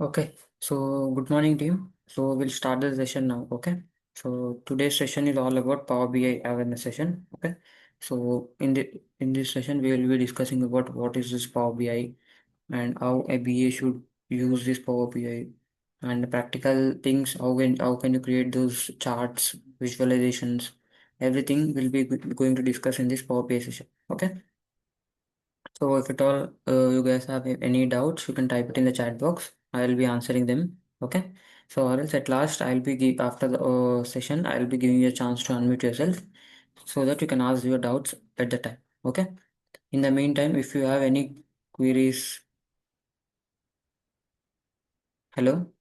Okay, so good morning, team. So we'll start the session now. Okay, so today's session is all about Power BI awareness session. Okay, so in this session we will be discussing about what is this Power BI and how a BA should use this Power BI and the practical things. How can you create those charts, visualizations, everything will be going to discuss in this Power BI session. Okay. So if at all you guys have any doubts, you can type it in the chat box. I'll be answering them. Okay. So or else at last after the session I'll be giving you a chance to unmute yourself so that you can ask your doubts at the time. Okay. In the meantime, if you have any queries, hello,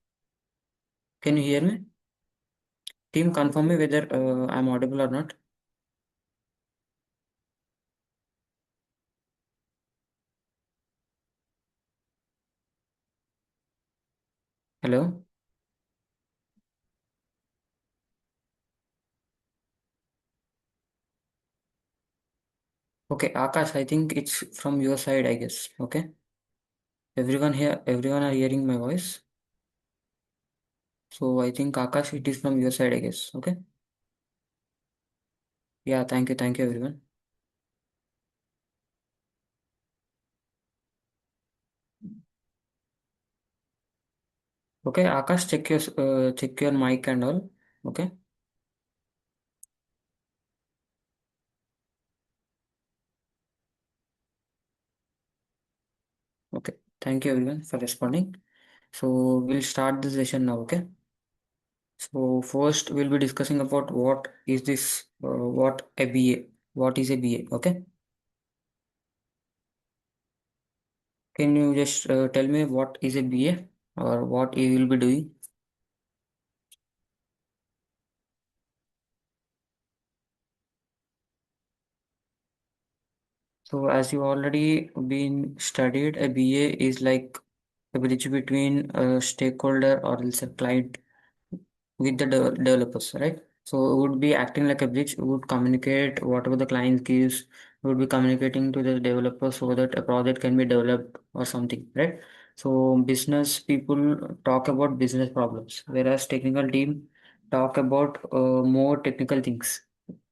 can you hear me? Team, confirm me whether I'm audible or not. Hello. Okay, Akash, I think it's from your side, I guess. Okay. Everyone are hearing my voice. So I think Akash, it is from your side, I guess. Okay. Yeah, thank you everyone. Okay, Akash, check your mic and all. Okay, okay. Thank you everyone for responding. So we'll start the session now. Okay. So first we'll be discussing about what a BA, what is a BA. Okay. Can you just tell me what is a BA or what you will be doing? So as you already been studied, a BA is like a bridge between a stakeholder or else a client with the developers, right? So it would be acting like a bridge, would communicate whatever the client gives, would be communicating to the developer so that a project can be developed or something, right? So business people talk about business problems, whereas technical team talk about more technical things.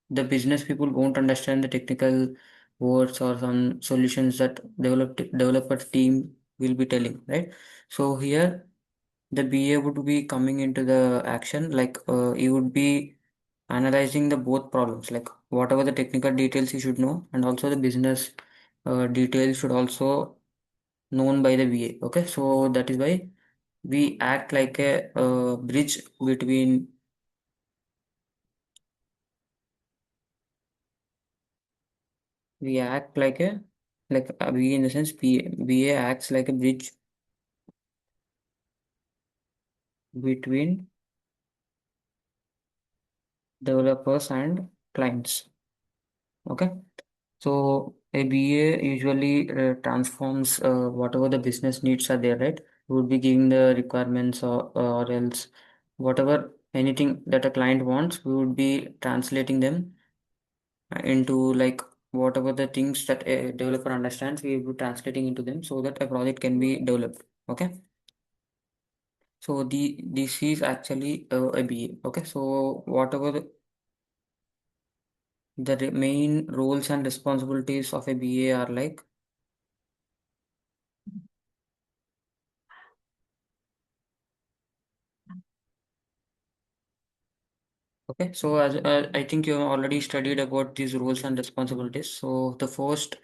The business people won't understand the technical words or some solutions that developer team will be telling, right? So here the BA would be coming into the action, like he would be analyzing the both problems, like whatever the technical details he should know, and also the business details should also known by the BA. Okay, so that is why we act like a bridge between. We act like a we in the sense BA acts like a bridge between developers and clients. Okay. So a BA usually transforms whatever the business needs are there, right? Would be giving the requirements or else whatever anything that a client wants, we would be translating them into like whatever the things that a developer understands, we will be translating into them so that a project can be developed. Okay. So this is actually a BA. Okay. So whatever the main roles and responsibilities of a BA are like. Okay, so as I think you have already studied about these roles and responsibilities. So the first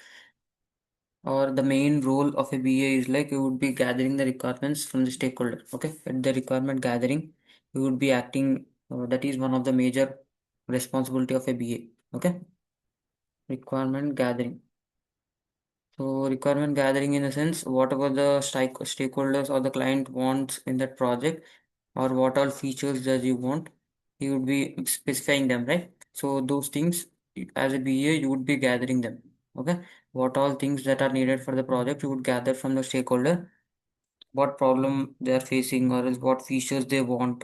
or the main role of a BA is like you would be gathering the requirements from the stakeholder. Okay, at the requirement gathering, you would be acting. That is one of the major responsibility of a BA. Okay, requirement gathering. So requirement gathering in a sense, whatever the stakeholders or the client wants in that project, or what all features does you want, you would be specifying them, right? So those things, as a BA, you would be gathering them. Okay, what all things that are needed for the project, you would gather from the stakeholder. What problem they are facing, or else what features they want,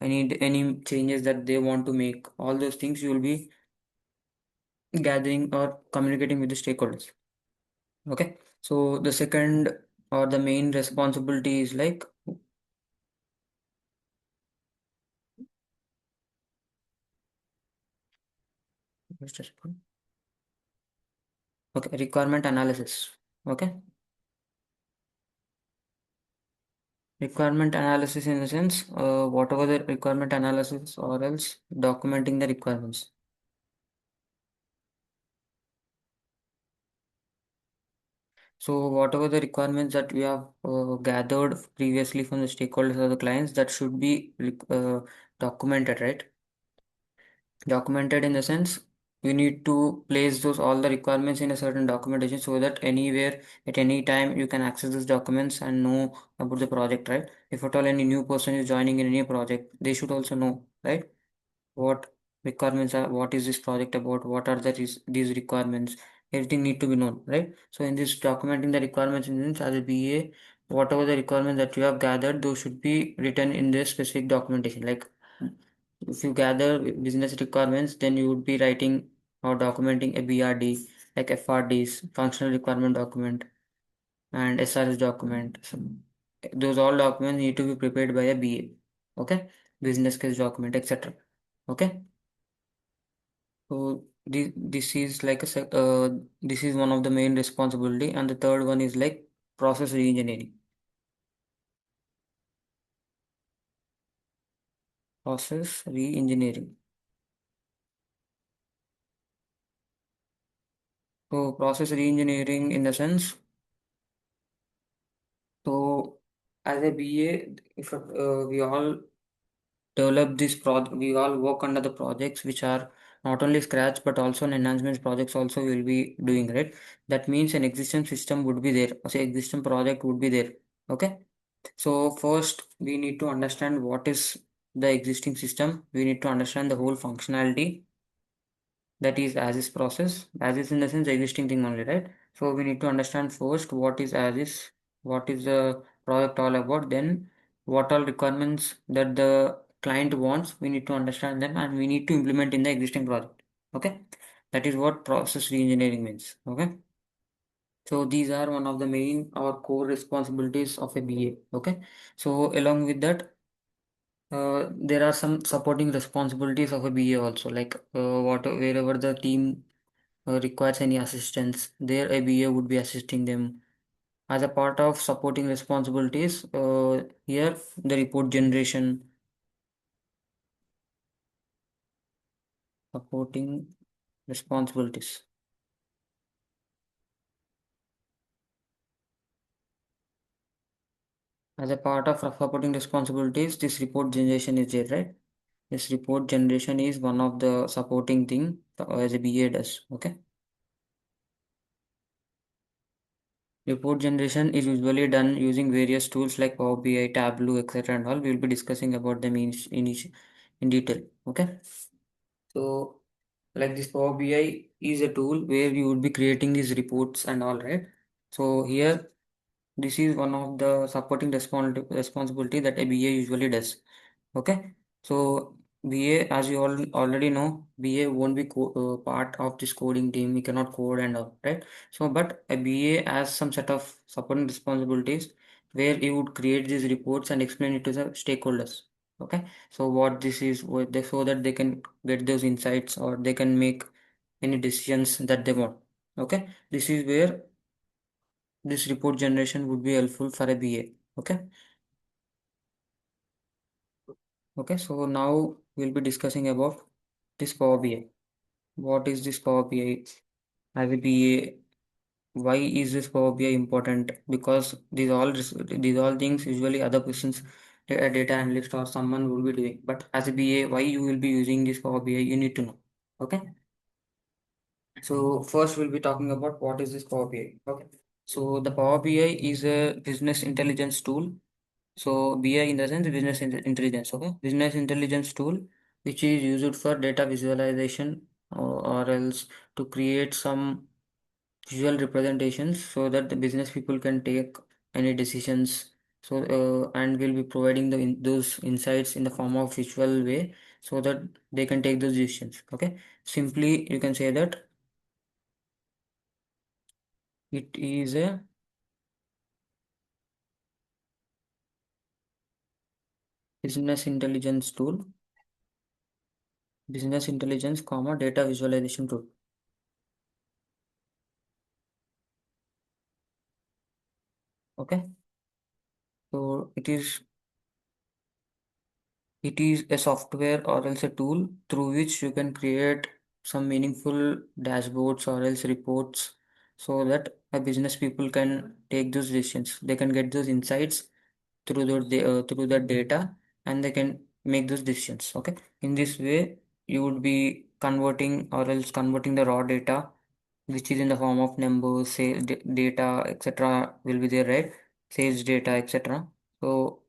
any changes that they want to make. All those things you will be gathering or communicating with the stakeholders. Okay, so the second or the main responsibility is like Just a second. Okay, requirement analysis. Okay, requirement analysis in the sense, whatever the requirement analysis or else documenting the requirements. So whatever the requirements that we have gathered previously from the stakeholders or the clients, that should be documented, right? Documented in the sense we need to place those all the requirements in a certain documentation so that anywhere at any time you can access those documents and know about the project, right? If at all any new person is joining in any project, they should also know, right? What requirements are, what is this project about, what are these requirements, everything need to be known, right? So in this documenting the requirements in this as a BA, whatever the requirements that you have gathered, those should be written in this specific documentation. Like if you gather business requirements, then you would be writing or documenting a BRD, like FRDs, functional requirement document, and SRS document. So those all documents need to be prepared by a BA. Okay, business case document, etc. Okay. So this is like this is one of the main responsibility, and the third one is like process reengineering. Process reengineering. So process reengineering in the sense, so as a BA, if we all develop this project, we all work under the projects which are not only scratch but also an enhancement projects also will be doing, right? That means an existing system would be there, say existing project would be there. Okay. So first we need to understand what is the existing system. We need to understand the whole functionality, that is as is process. As is in the sense the existing thing only, right? So we need to understand first what is as is, what is the product all about, then what all requirements that the client wants, we need to understand them and we need to implement in the existing project. Okay. That is what process reengineering means. Okay. So these are one of the main or core responsibilities of a BA. Okay. So along with that, there are some supporting responsibilities of a BA also, like wherever the team requires any assistance, there a BA would be assisting them. As a part of supporting responsibilities, here the report generation, supporting responsibilities. As a part of supporting responsibilities, this report generation is there, right? This report generation is one of the supporting thing as a BA does. Okay. Report generation is usually done using various tools like Power BI, Tableau, etc. and all. We will be discussing about them in detail. Okay. So, like this Power BI is a tool where you would be creating these reports and all, right? So here, this is one of the supporting responsibility that a BA usually does. Okay, so BA, as you all already know, BA won't be part of this coding team. We cannot code and all, right? So, but a BA has some set of supporting responsibilities where he would create these reports and explain it to the stakeholders. Okay, so what this is, so that they can get those insights or they can make any decisions that they want. Okay, this is where this report generation would be helpful for a BA. Okay. Okay, so now we'll be discussing about this Power BI. What is this Power BI? As a BA, why is this Power BI important? Because these all things usually other persons, a data analyst or someone will be doing. But as a BA, why you will be using this Power BI? You need to know. Okay. So first we'll be talking about what is this Power BI. Okay. So the Power BI is a business intelligence tool. So BI in the sense business intelligence, okay? Business intelligence tool which is used for data visualization or else to create some visual representations so that the business people can take any decisions. So and we'll be providing those insights in the form of visual way so that they can take those decisions. Okay, simply you can say that it is a business intelligence tool business intelligence, comma, data visualization tool. Okay, so it is a software or else a tool through which you can create some meaningful dashboards or else reports so that a business people can take those decisions. They can get those insights through the data, and they can make those decisions. Okay, in this way you would be converting or else converting the raw data, which is in the form of numbers, sales data, etc. will be there, right? Sales data, etc. So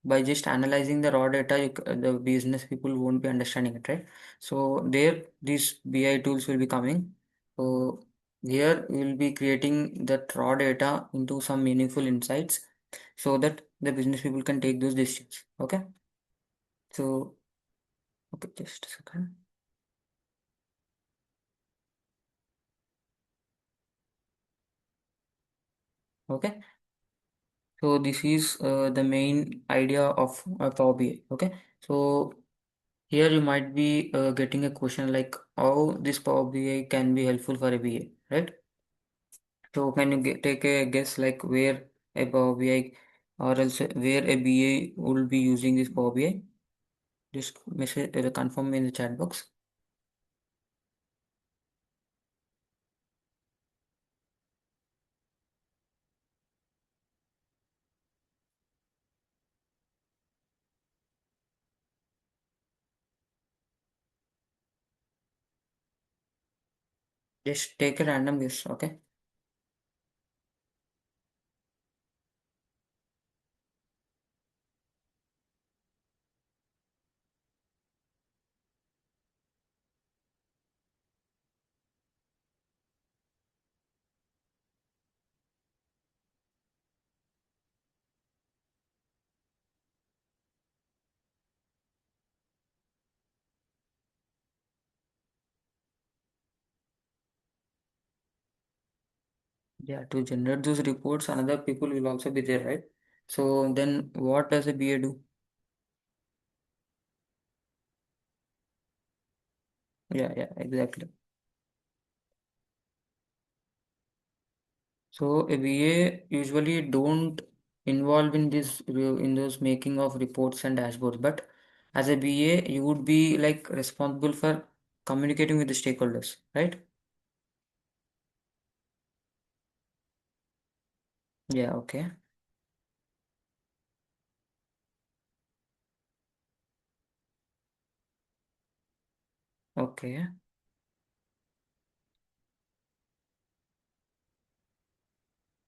by just analyzing the raw data, the business people won't be understanding it, right? So there, these BI tools will be coming. So here we will be creating that raw data into some meaningful insights so that the business people can take those decisions. Okay. So, okay, just a second. Okay. So this is the main idea of Power BI. Okay. So here you might be getting a question like how this Power BI can be helpful for a BA, right? So can you take a guess like where a Power BI or else where a BA will be using this Power BI? Just message confirm me in the chat box. Just take a random guess. Okay. Yeah, to generate those reports, another people will also be there, right? So then what does a BA do? Yeah, yeah, exactly. So a BA usually don't involve in this in those making of reports and dashboards, but as a BA, you would be like responsible for communicating with the stakeholders, right? Yeah, okay. Okay.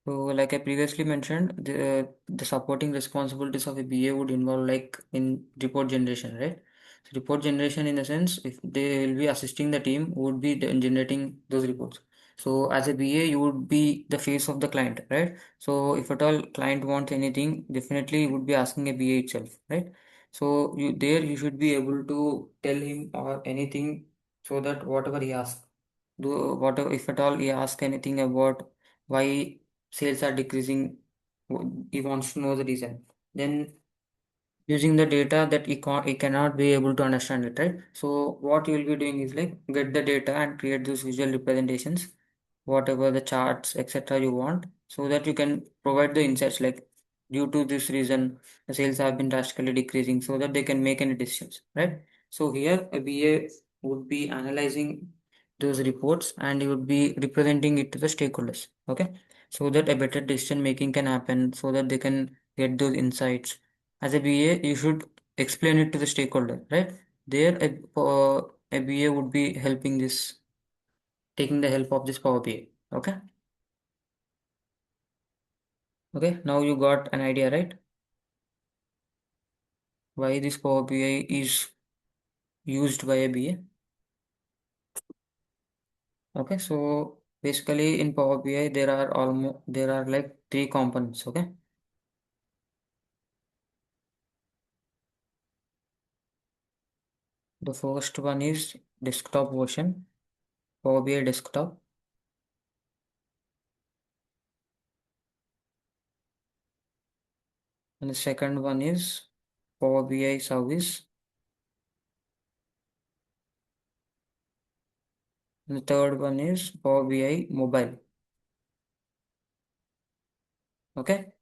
So, like I previously mentioned, the supporting responsibilities of a BA would involve like in report generation, right? So report generation in the sense if they will be assisting the team who would be generating those reports. So as a BA, you would be the face of the client, right? So if at all client wants anything, definitely you would be asking a BA itself, right? So you should be able to tell him or anything so that whatever he asks, do whatever if at all he asks anything about why sales are decreasing, he wants to know the reason, then using the data that he cannot be able to understand it, right? So what you will be doing is like get the data and create those visual representations, whatever the charts etc you want, so that you can provide the insights like due to this reason the sales have been drastically decreasing so that they can make any decisions, right? So here a BA would be analyzing those reports and he would be representing it to the stakeholders, okay, so that a better decision making can happen so that they can get those insights. As a BA, you should explain it to the stakeholder, right? There, a BA would be helping this, taking the help of this Power BI. Okay. Okay. Now you got an idea, right? Why this Power BI is used by a BA. Okay. So basically, in Power BI, there are like three components. Okay. The first one is desktop version, Power BI desktop, and the second one is Power BI service, The third one is Power BI Mobile. Okay.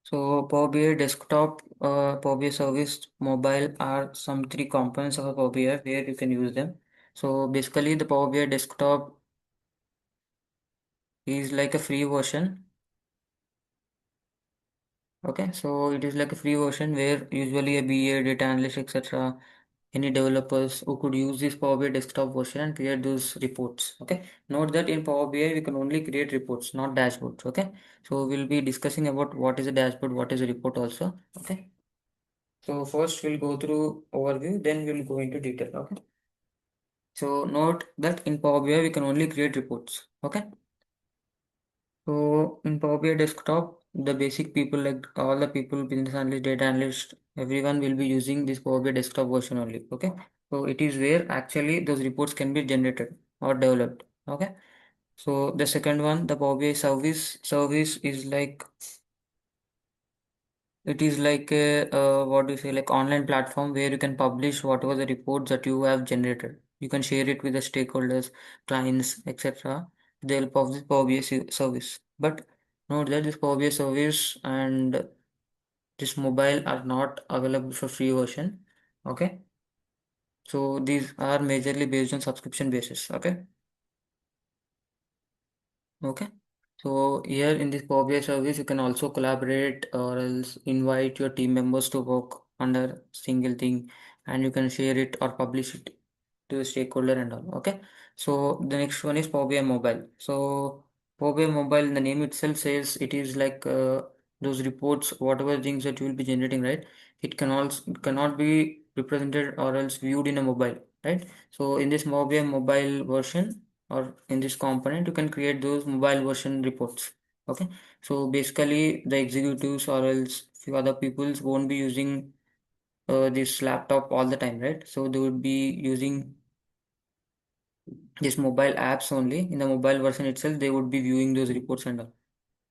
So Power BI Desktop, Power BI Service, Mobile are some three components of a Power BI where you can use them. So basically, the Power BI Desktop is like a free version. Okay, so it is like a free version where usually a BA, data analyst, etc. Any developers who could use this Power BI desktop version and create those reports. Okay, note that in Power BI we can only create reports, not dashboards. Okay, so we'll be discussing about what is a dashboard, what is a report also. Okay, so first we'll go through overview, then we'll go into detail. Okay, so note that in Power BI we can only create reports. Okay. So in Power BI desktop, the basic people like all the people, business analyst, data analyst, everyone will be using this Power BI desktop version only. Okay. So it is where actually those reports can be generated or developed. Okay. So the second one, the Power BI service is like it is like a what do you say, like online platform where you can publish whatever the reports that you have generated. You can share it with the stakeholders, clients, etc. with the help of this Power BI service. But note that this Power BI service and this mobile are not available for free version. Okay, so these are majorly based on subscription basis. Okay. Okay. So here in this Power BI service, you can also collaborate or else invite your team members to work under single thing, and you can share it or publish it to the stakeholder and all. Okay. So the next one is Power BI Mobile. So Power BI Mobile, the name itself says it is like those reports, whatever things that you will be generating, right? It can also cannot be represented or else viewed in a mobile, right? So in this Power BI Mobile version or in this component, you can create those mobile version reports. Okay. So basically, the executives or else few other peoples won't be using this laptop all the time, right? So they would be using this mobile apps only. In the mobile version itself, they would be viewing those reports and all.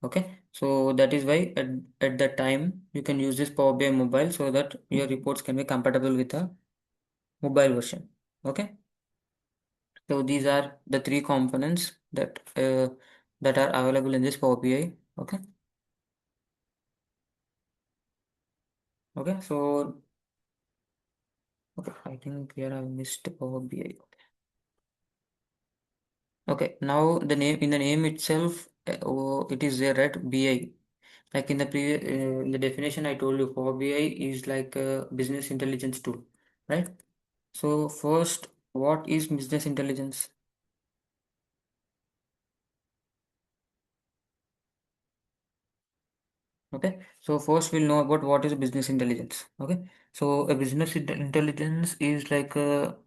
Okay, so that is why at that time you can use this Power BI mobile so that your reports can be compatible with a mobile version. Okay, so these are the three components that are available in this Power BI. Okay, okay, so okay, I think here I missed Power BI. Okay, now the name in the name itself, it is there, right? BI. Like in the previous in the definition I told you, Power BI is like a business intelligence tool, right? So first, what is business intelligence? Okay, so first we'll know about what is business intelligence. Okay, so a business intelligence is like a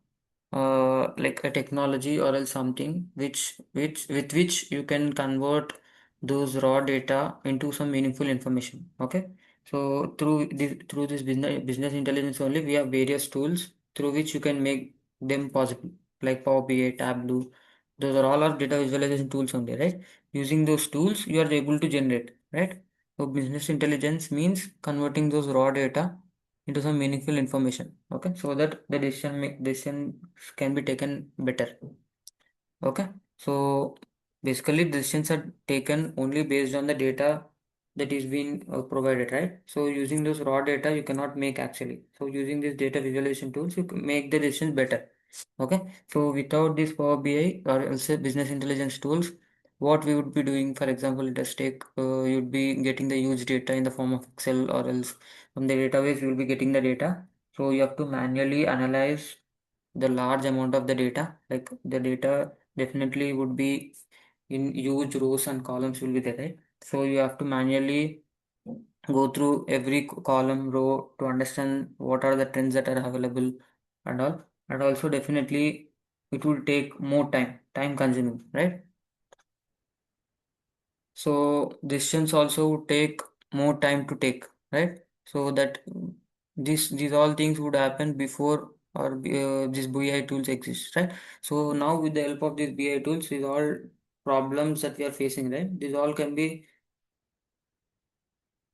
technology or else something which with which you can convert those raw data into some meaningful information. Okay, so through this business intelligence only we have various tools through which you can make them possible, like Power BI, Tableau. Those are all our data visualization tools only, right? Using those tools you are able to generate, right? So business intelligence means converting those raw data into some meaningful information. Okay, so that the decisions can be taken better. Okay, so basically decisions are taken only based on the data that is being provided, right? So using those raw data you cannot make actually. So using these data visualization tools you can make the decisions better. Okay, so without this Power BI or also business intelligence tools, what we would be doing, for example, let us take, you'd be getting the huge data in the form of Excel or else from the database, you will be getting the data. So you have to manually analyze the large amount of the data. Like the data definitely would be in huge rows and columns will be there, right? So you have to manually go through every column row to understand what are the trends that are available and all, and also definitely it will take more time consuming, right? So decisions also would take more time to take, right? So that these all things would happen before or these BI tools exist, right? So now with the help of these BI tools, these all problems that we are facing, right? These all can be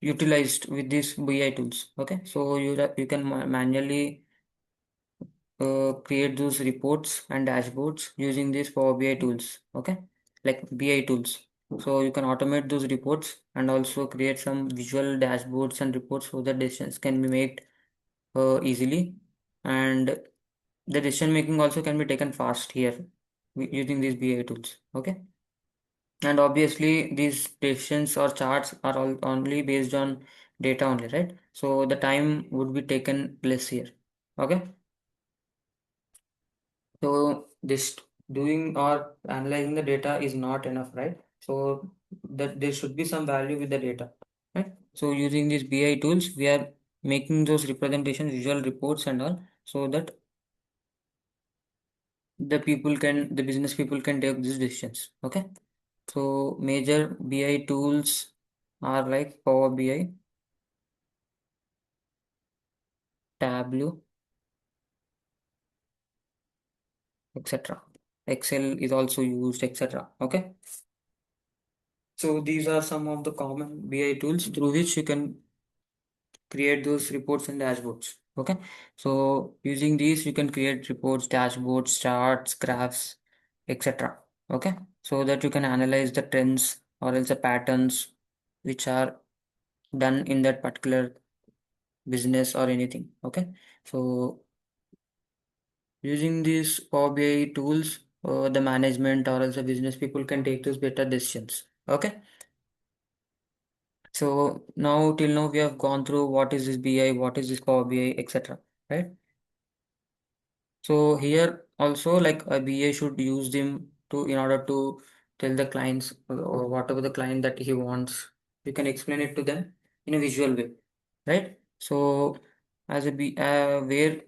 utilized with these BI tools. Okay, so you can manually create those reports and dashboards using these Power BI tools. Okay, like BI tools. So you can automate those reports and also create some visual dashboards and reports so that decisions can be made easily, and the decision making also can be taken fast here using these BI tools. Okay, and obviously these decisions or charts are all only based on data only, right? So the time would be taken less here. Okay. So this doing or analyzing the data is not enough, right? So that there should be some value with the data, right? So using these BI tools, we are making those representations, visual reports and all, so that the business people can take these decisions. Okay. So major BI tools are like Power BI, Tableau, etc. Excel is also used, etc. Okay. So these are some of the common BI tools through which you can create those reports and dashboards. Okay, so using these you can create reports, dashboards, charts, graphs, etc. Okay, so that you can analyze the trends or else the patterns which are done in that particular business or anything. Okay, so using these Power BI tools, the management or else the business people can take those better decisions. Okay, so now till now we have gone through what is this BI, what is this Power BI, etc. Right? So here also like a BA should use them to in order to tell the clients or whatever the client that he wants. You can explain it to them in a visual way, right? So as a where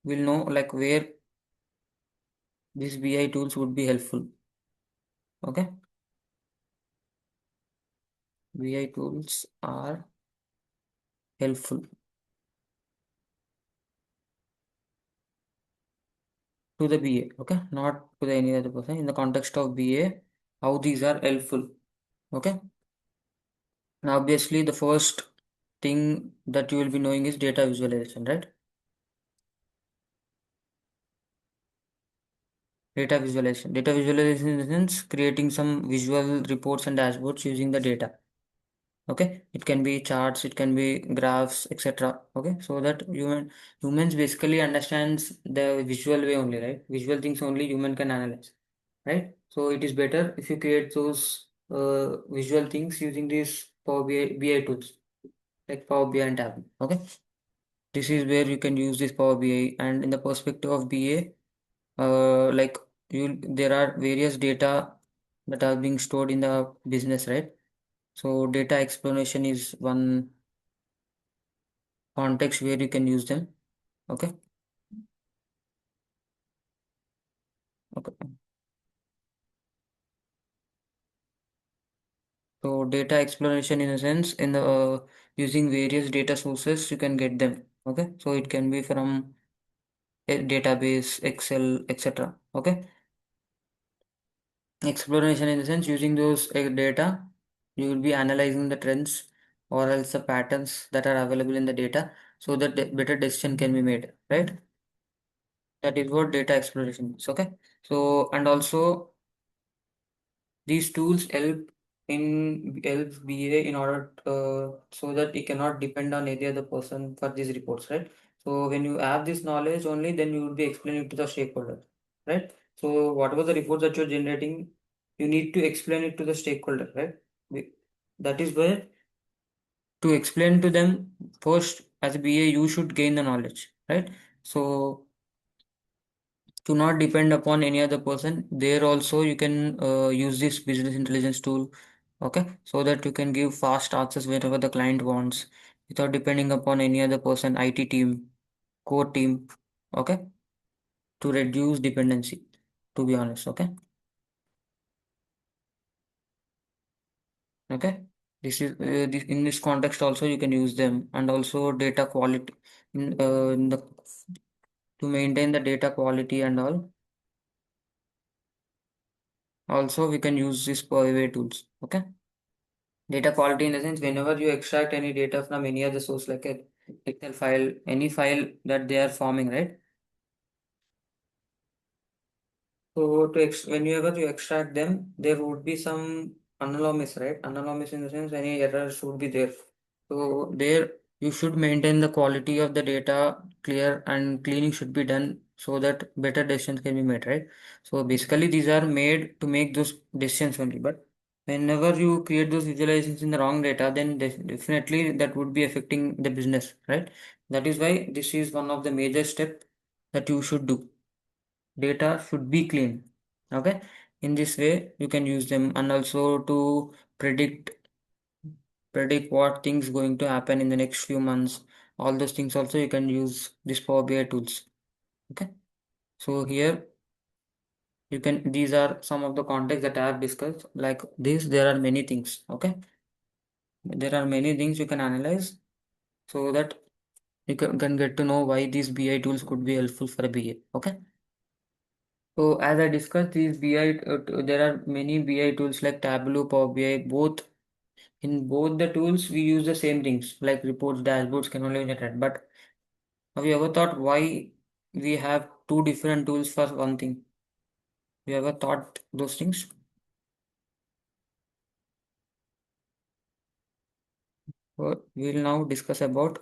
we'll know like where these BI tools would be helpful. Okay, BI tools are helpful to the BA. Okay, not to the any other person. In the context of BA, how these are helpful. Okay. Now, obviously, the first thing that you will be knowing is data visualization, right? Data visualization. Data visualization in the sense creating some visual reports and dashboards using the data. Okay, it can be charts, it can be graphs, etc. Okay, so that humans basically understands the visual way only, right? Visual things only human can analyze, right? So it is better if you create those visual things using these Power BI tools like Power BI and Tableau. Okay. This is where you can use this Power BI, and in the perspective of BA, like there are various data that are being stored in the business, right? So data explanation is one context where you can use them. Okay. Okay. So data explanation in a sense in the using various data sources you can get them. Okay. So it can be from a database, Excel, etc. Okay. Exploration in the sense using those data, you will be analyzing the trends or else the patterns that are available in the data so that better decision can be made, right? That is what data exploration is. Okay. So, and also these tools help BA in order so that it cannot depend on any other person for these reports, right? So when you have this knowledge only, then you will be explaining to the stakeholder, right? So whatever the reports that you're generating, you need to explain it to the stakeholder, right? We- That is where to explain to them first as a BA, you should gain the knowledge, right? So to not depend upon any other person, there also you can use this business intelligence tool, okay, so that you can give fast access wherever the client wants without depending upon any other person, IT team, core team, okay, to reduce dependency, to be honest. Okay. Okay, this is in this context also you can use them, and also data quality in the to maintain the data quality and all. Also we can use this Power BI tools. Okay. Data quality in the sense whenever you extract any data from any other source like a Excel file, any file that they are forming, right? So whenever you extract them, there would be some anomalies, right? Anomalies in the sense any errors would be there. So there you should maintain the quality of the data clear and cleaning should be done so that better decisions can be made, right? So basically these are made to make those decisions only. But whenever you create those visualizations in the wrong data, then definitely that would be affecting the business, right? That is why this is one of the major step that you should do. Data should be clean. Okay, in this way you can use them, and also to predict predict what things going to happen in the next few months. All those things also you can use this Power BI tools. Okay, so here you can, these are some of the context that I have discussed. Like this, there are many things. Okay, there are many things you can analyze so that you can get to know why these BI tools could be helpful for a BA. Okay. So as I discussed, these BI, there are many BI tools like Tableau, Power BI. Both in both the tools, we use the same things like reports, dashboards, can only generate. But have you ever thought why we have two different tools for one thing? You ever thought those things? So we'll now discuss about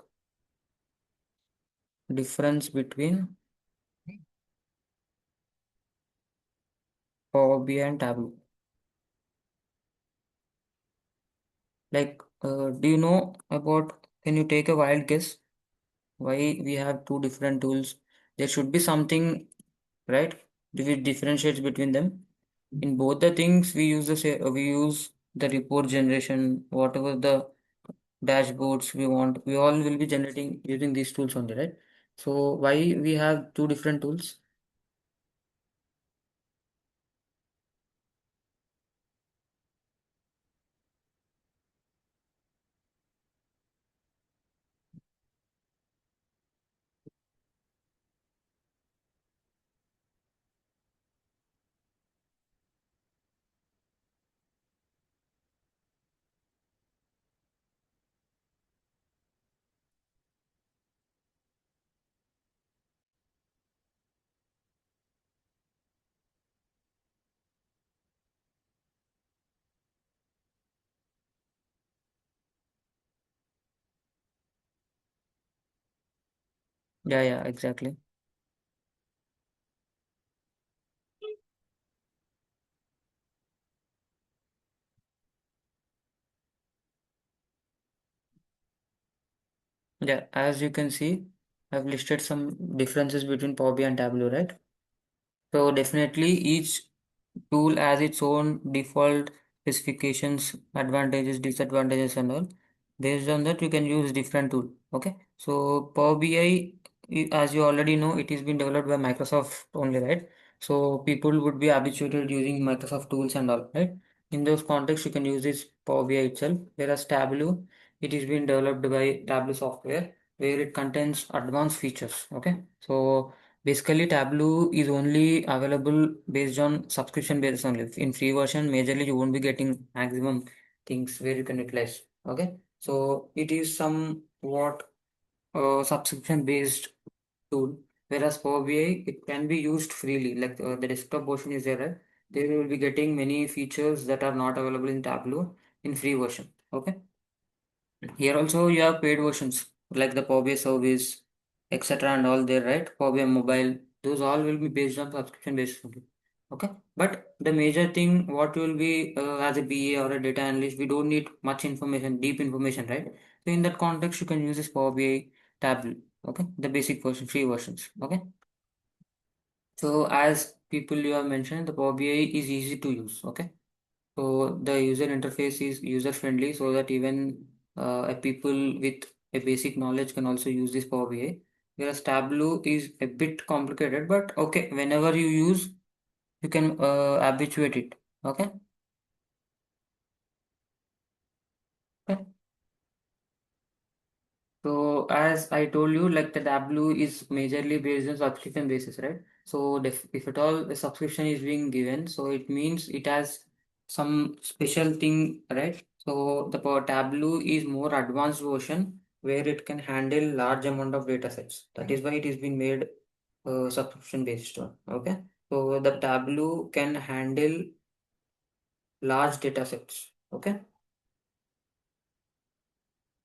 difference between Power BI and Tableau. Like, do you know about? Can you take a wild guess why we have two different tools? There should be something, right? Which differentiates between them. In both the things, we use the report generation, whatever the dashboards we want. We all will be generating using these tools only, right? So why we have two different tools? Yeah, yeah, exactly. Yeah, as you can see, I've listed some differences between Power BI and Tableau, right? So definitely each tool has its own default specifications, advantages, disadvantages, and all. Based on that, you can use different tool. Okay. So Power BI, as you already know, it is been developed by Microsoft only, right? So people would be habituated using Microsoft tools and all, right? In those contexts, you can use this Power BI itself. Whereas Tableau, it is being developed by Tableau software, where it contains advanced features. Okay. So basically, Tableau is only available based on subscription basis only. In free version, majorly you won't be getting maximum things where you can utilize. Okay, so it is somewhat subscription based tool. Whereas Power BI, it can be used freely. Like the desktop version is there, right? They will be getting many features that are not available in Tableau in free version. Okay. Here also you have paid versions like the Power BI service, etc. and all there, right? Power BI mobile, those all will be based on subscription based only. Okay. But the major thing, what will be as a BA or a data analyst, we don't need much information, deep information, right? So in that context, you can use this Power BI tablet. Okay, the basic version, free versions. Okay. So as people you have mentioned, the Power BI is easy to use. Okay. So the user interface is user friendly so that even a people with a basic knowledge can also use this Power BI. Whereas Tableau is a bit complicated, but okay, whenever you use, you can habituate it. Okay. Okay. So as I told you, like the Tableau is majorly based on subscription basis, right? So if at all the subscription is being given, so it means it has some special thing, right? So the Tableau is more advanced version where it can handle large amount of data sets. That is why it is being made subscription based on. Okay. So the Tableau can handle large data sets. Okay.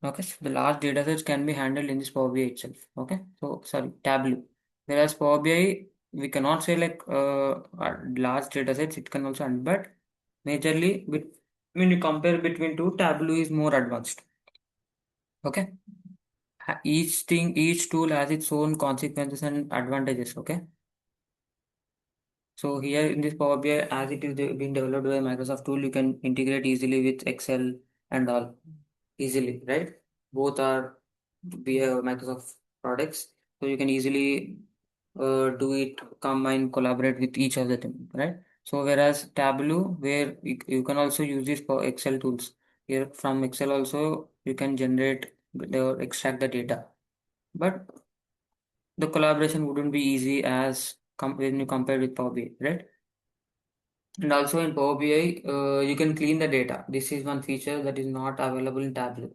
Okay. So the large data sets can be handled in this Power BI itself. Okay. So sorry, Tableau. Whereas Power BI, we cannot say like large data sets. It can also handle, but majorly when you compare between two, Tableau is more advanced. Okay. Each tool has its own consequences and advantages. Okay. So here in this Power BI, as it is being developed by Microsoft tool, you can integrate easily with Excel and all easily, right? Both are via Microsoft products, so you can easily do it, combine, collaborate with each other thing, right? So whereas Tableau, where you can also use this for Excel tools. Here from Excel also you can generate or extract the data, but the collaboration wouldn't be easy as when you compare with Power BI, right? And also in Power BI, you can clean the data. This is one feature that is not available in Tableau.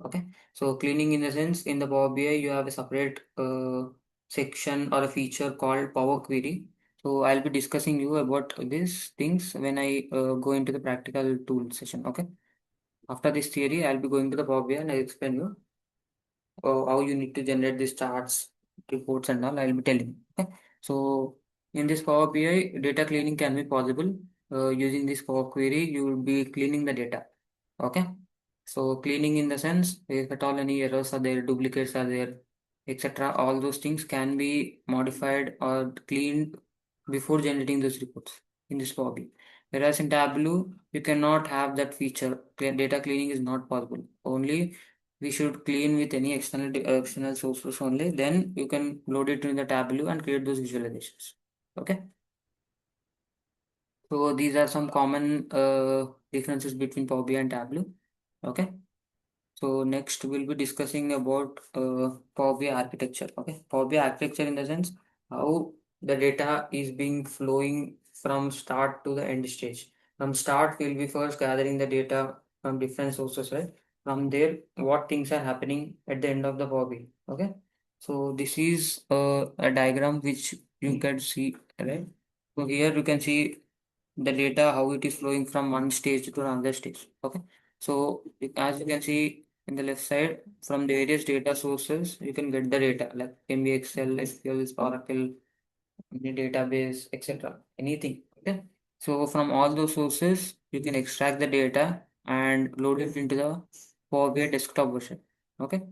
Okay, so cleaning in the sense in the Power BI, you have a separate section or a feature called Power Query. So I'll be discussing you about these things when I go into the practical tool session. Okay, after this theory, I'll be going to the Power BI and I'll explain you how you need to generate these charts, reports, and all. I'll be telling. Okay. So in this Power BI, data cleaning can be possible. Using this Power Query, you will be cleaning the data. Okay. So cleaning in the sense, if at all any errors are there, duplicates are there, etc. All those things can be modified or cleaned before generating those reports in this Power BI. Whereas in Tableau, you cannot have that feature. Data cleaning is not possible. Only we should clean with any external sources only. Then you can load it in the Tableau and create those visualizations. Okay. So these are some common differences between Power BI and Tableau. Okay. So next we'll be discussing about Power BI architecture. Okay, Power BI architecture in the sense how the data is being flowing from start to the end stage. From start, we'll be first gathering the data from different sources, right? From there, what things are happening at the end of the Power BI. Okay, so this is a diagram which you can see, right? So here you can see the data how it is flowing from one stage to another stage. Okay, so as you can see in the left side, from the various data sources you can get the data like can be Excel, SQL, Oracle, any database, etc., anything. Okay, so from all those sources you can extract the data and load it into the Power BI desktop version. Okay,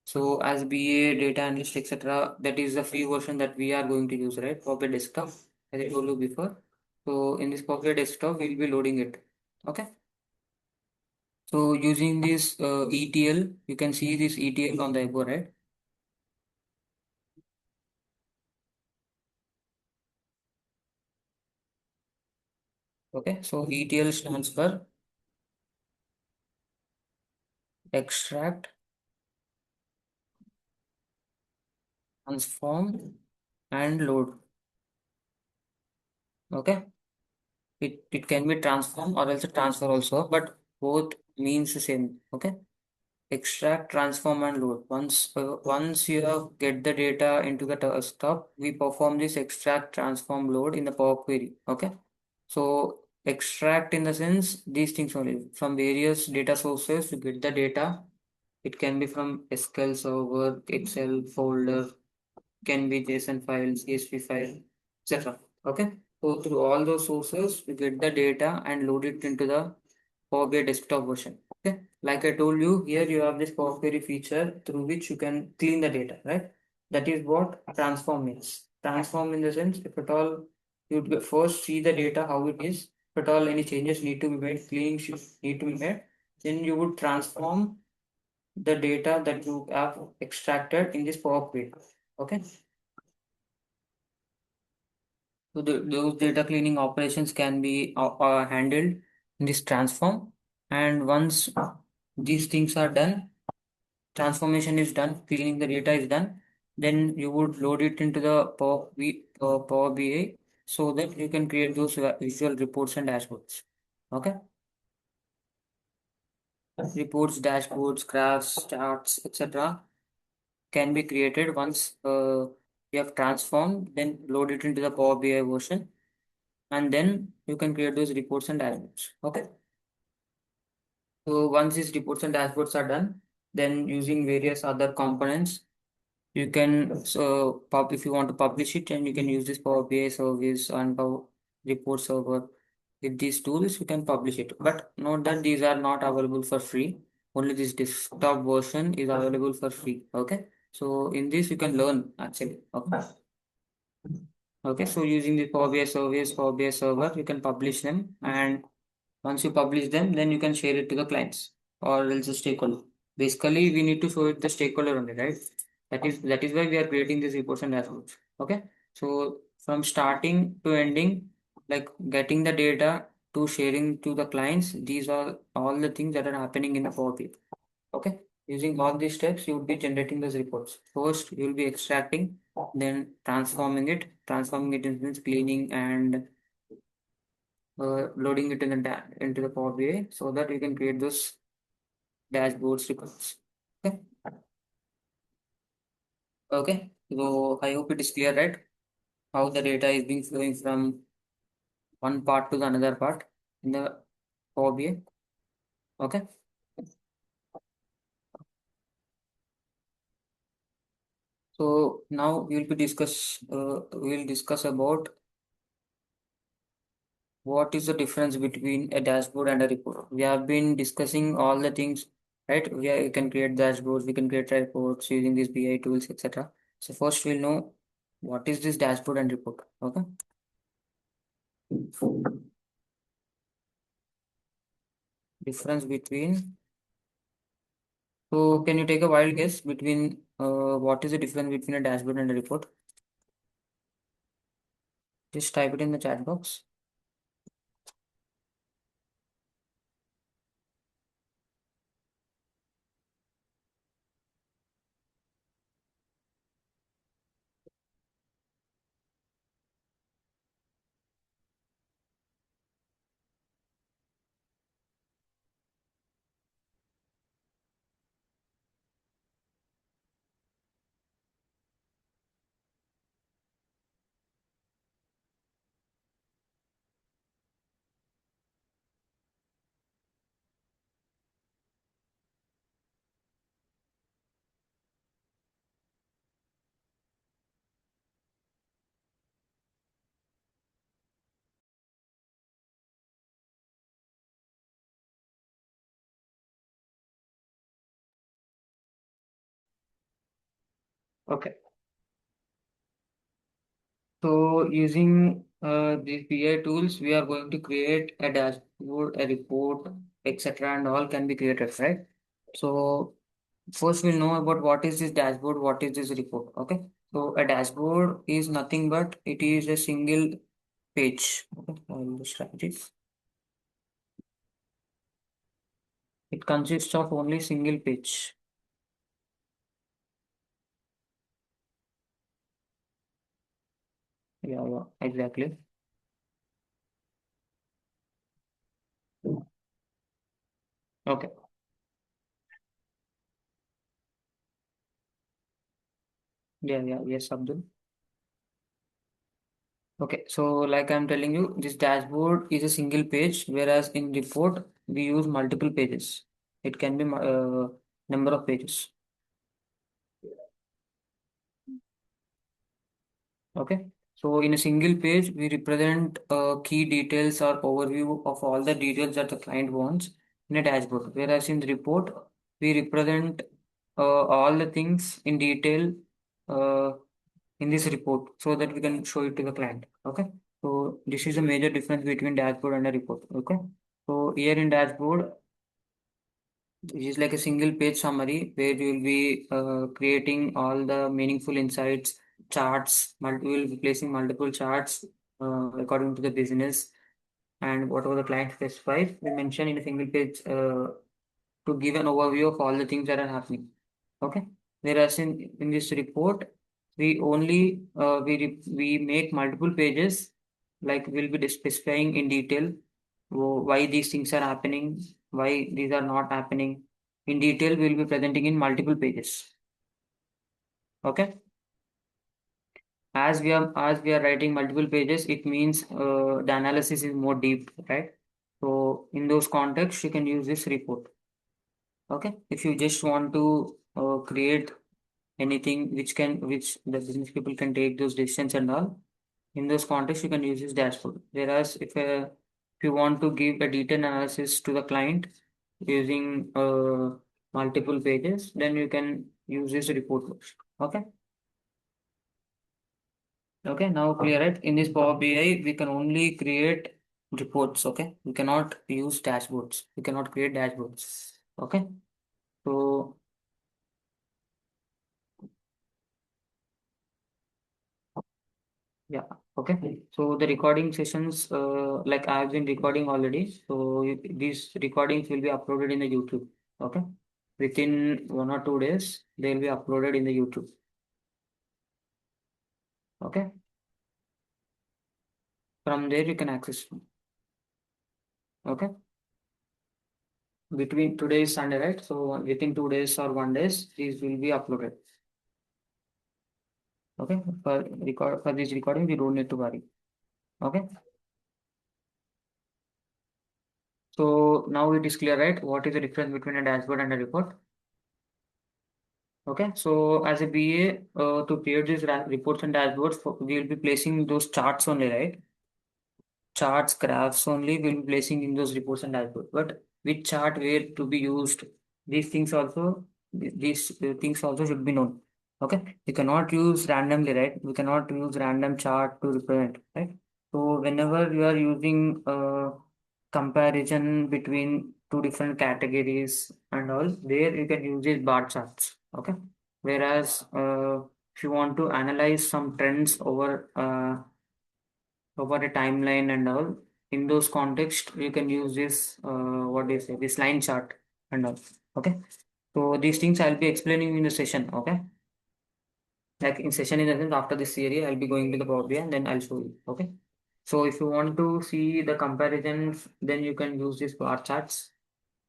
so as BA, data analyst, etc., that is the free version that we are going to use, right? Power BI desktop, as I told you before. So in this Power BI desktop, we'll be loading it. Okay. So using this ETL, you can see this ETL on the above, right? Okay. So ETL stands for extract, transform, and load. Okay. It can be transform or else transfer also, but both means the same. Okay. Extract, transform, and load. Once you have get the data into the desktop, we perform this extract, transform, load in the Power Query. Okay. So extract in the sense these things only from various data sources to get the data. It can be from SQL server, Excel folder, can be JSON files, CSV file, etc. Okay. So through all those sources, we get the data and load it into the Power BI desktop version. Okay. Like I told you, here you have this Power Query feature through which you can clean the data, right? That is what transform means. Transform in the sense, if at all you first see the data how it is, if at all any changes need to be made, cleaning should need to be made, then you would transform the data that you have extracted in this Power Query. Okay. So those data cleaning operations can be handled in this transform. And once these things are done, transformation is done, cleaning the data is done, then you would load it into the Power BI so that you can create those visual reports and dashboards. Okay, reports, dashboards, graphs, charts, etc. can be created once you have transformed, then load it into the Power BI version and then you can create those reports and dashboards. Okay. So once these reports and dashboards are done, then using various other components, you can if you want to publish it, and you can use this Power BI service and Power Report server. With these tools, you can publish it. But note that these are not available for free. Only this desktop version is available for free. Okay. So in this, you can learn actually. Okay. Okay. So using the Power BI service, Power BI server, you can publish them, and once you publish them, then you can share it to the clients or else the stakeholder. Basically, we need to show it the stakeholder only, right? That is why we are creating these reports and dashboards. Okay. So from starting to ending, like getting the data to sharing to the clients, these are all the things that are happening in the Power BI. Okay. Using all these steps, you would be generating those reports. First, you will be extracting, then transforming it into cleaning and loading it in into the Power BI so that we can create those dashboards reports. Okay. Okay. So I hope it is clear, right? How the data is being flowing from one part to the another part in the Power BI. Okay. So now we'll discuss about what is the difference between a dashboard and a report. We have been discussing all the things, right? We can create dashboards, we can create reports using these BI tools, etc. So first we'll know what is this dashboard and report. Okay. Difference between. So can you take a wild guess between what is the difference between a dashboard and a report? Just type it in the chat box. Okay. So using these BI tools, we are going to create a dashboard, a report, etc. and all can be created, right? So first we'll know about what is this dashboard, what is this report. Okay. So a dashboard is nothing but it is a single page. Okay. I'll just write this. It consists of only single page. Yeah, yeah, exactly. Okay. Yeah, yeah, yes, Abdul. Okay, so like I'm telling you, this dashboard is a single page, whereas in report we use multiple pages. It can be number of pages. Okay, so in a single page we represent key details or overview of all the details that the client wants in a dashboard. Whereas in the report we represent all the things in detail uh, in this report so that we can show it to the client. Okay. So this is a major difference between dashboard and a report. Okay. So here in dashboard, it is like a single page summary where you will be creating all the meaningful insights, charts, we will be placing multiple charts according to the business and whatever the client specifies. We mention in a single page to give an overview of all the things that are happening. Okay. Whereas in this report, we only we make multiple pages, like we'll be specifying in detail why these things are happening, why these are not happening. In detail, we'll be presenting in multiple pages. Okay. as we are writing multiple pages, it means the analysis is more deep, right? So in those contexts, you can use this report. Okay, if you just want to create anything which the business people can take those decisions and all, in those contexts, you can use this dashboard. Whereas if you want to give a detailed analysis to the client using multiple pages, then you can use this report works. Okay. Okay, now clear it. In this Power BI, we can only create reports. Okay, we cannot use dashboards. We cannot create dashboards. Okay, so yeah, okay. So the recording sessions, like I've been recording already. So these recordings will be uploaded in the YouTube. Okay, within 1 or 2 days, they'll be uploaded in the YouTube. Okay, from there you can access. Okay, between today is Sunday, right? So within 2 days or 1 days, these will be uploaded. Okay, for this recording, we don't need to worry. Okay, so now it is clear, right? What is the difference between a dashboard and a report? Okay, so as a BA, to create these reports and dashboards, we will be placing those charts only, right? Charts, graphs only will be placing in those reports and dashboards. But which chart where to be used, these things also, these things also should be known. Okay, you cannot use randomly, right? We cannot use random chart to represent, right? So whenever you are using comparison between two different categories and all, there you can use these bar charts. Okay, whereas if you want to analyze some trends over a timeline and all, in those contexts you can use this what do you say, this line chart and all. Okay, so these things I'll be explaining in the session. Okay, like in session in the sense after this theory I'll be going to the Power BI and then I'll show you. Okay, so if you want to see the comparisons, then you can use these bar charts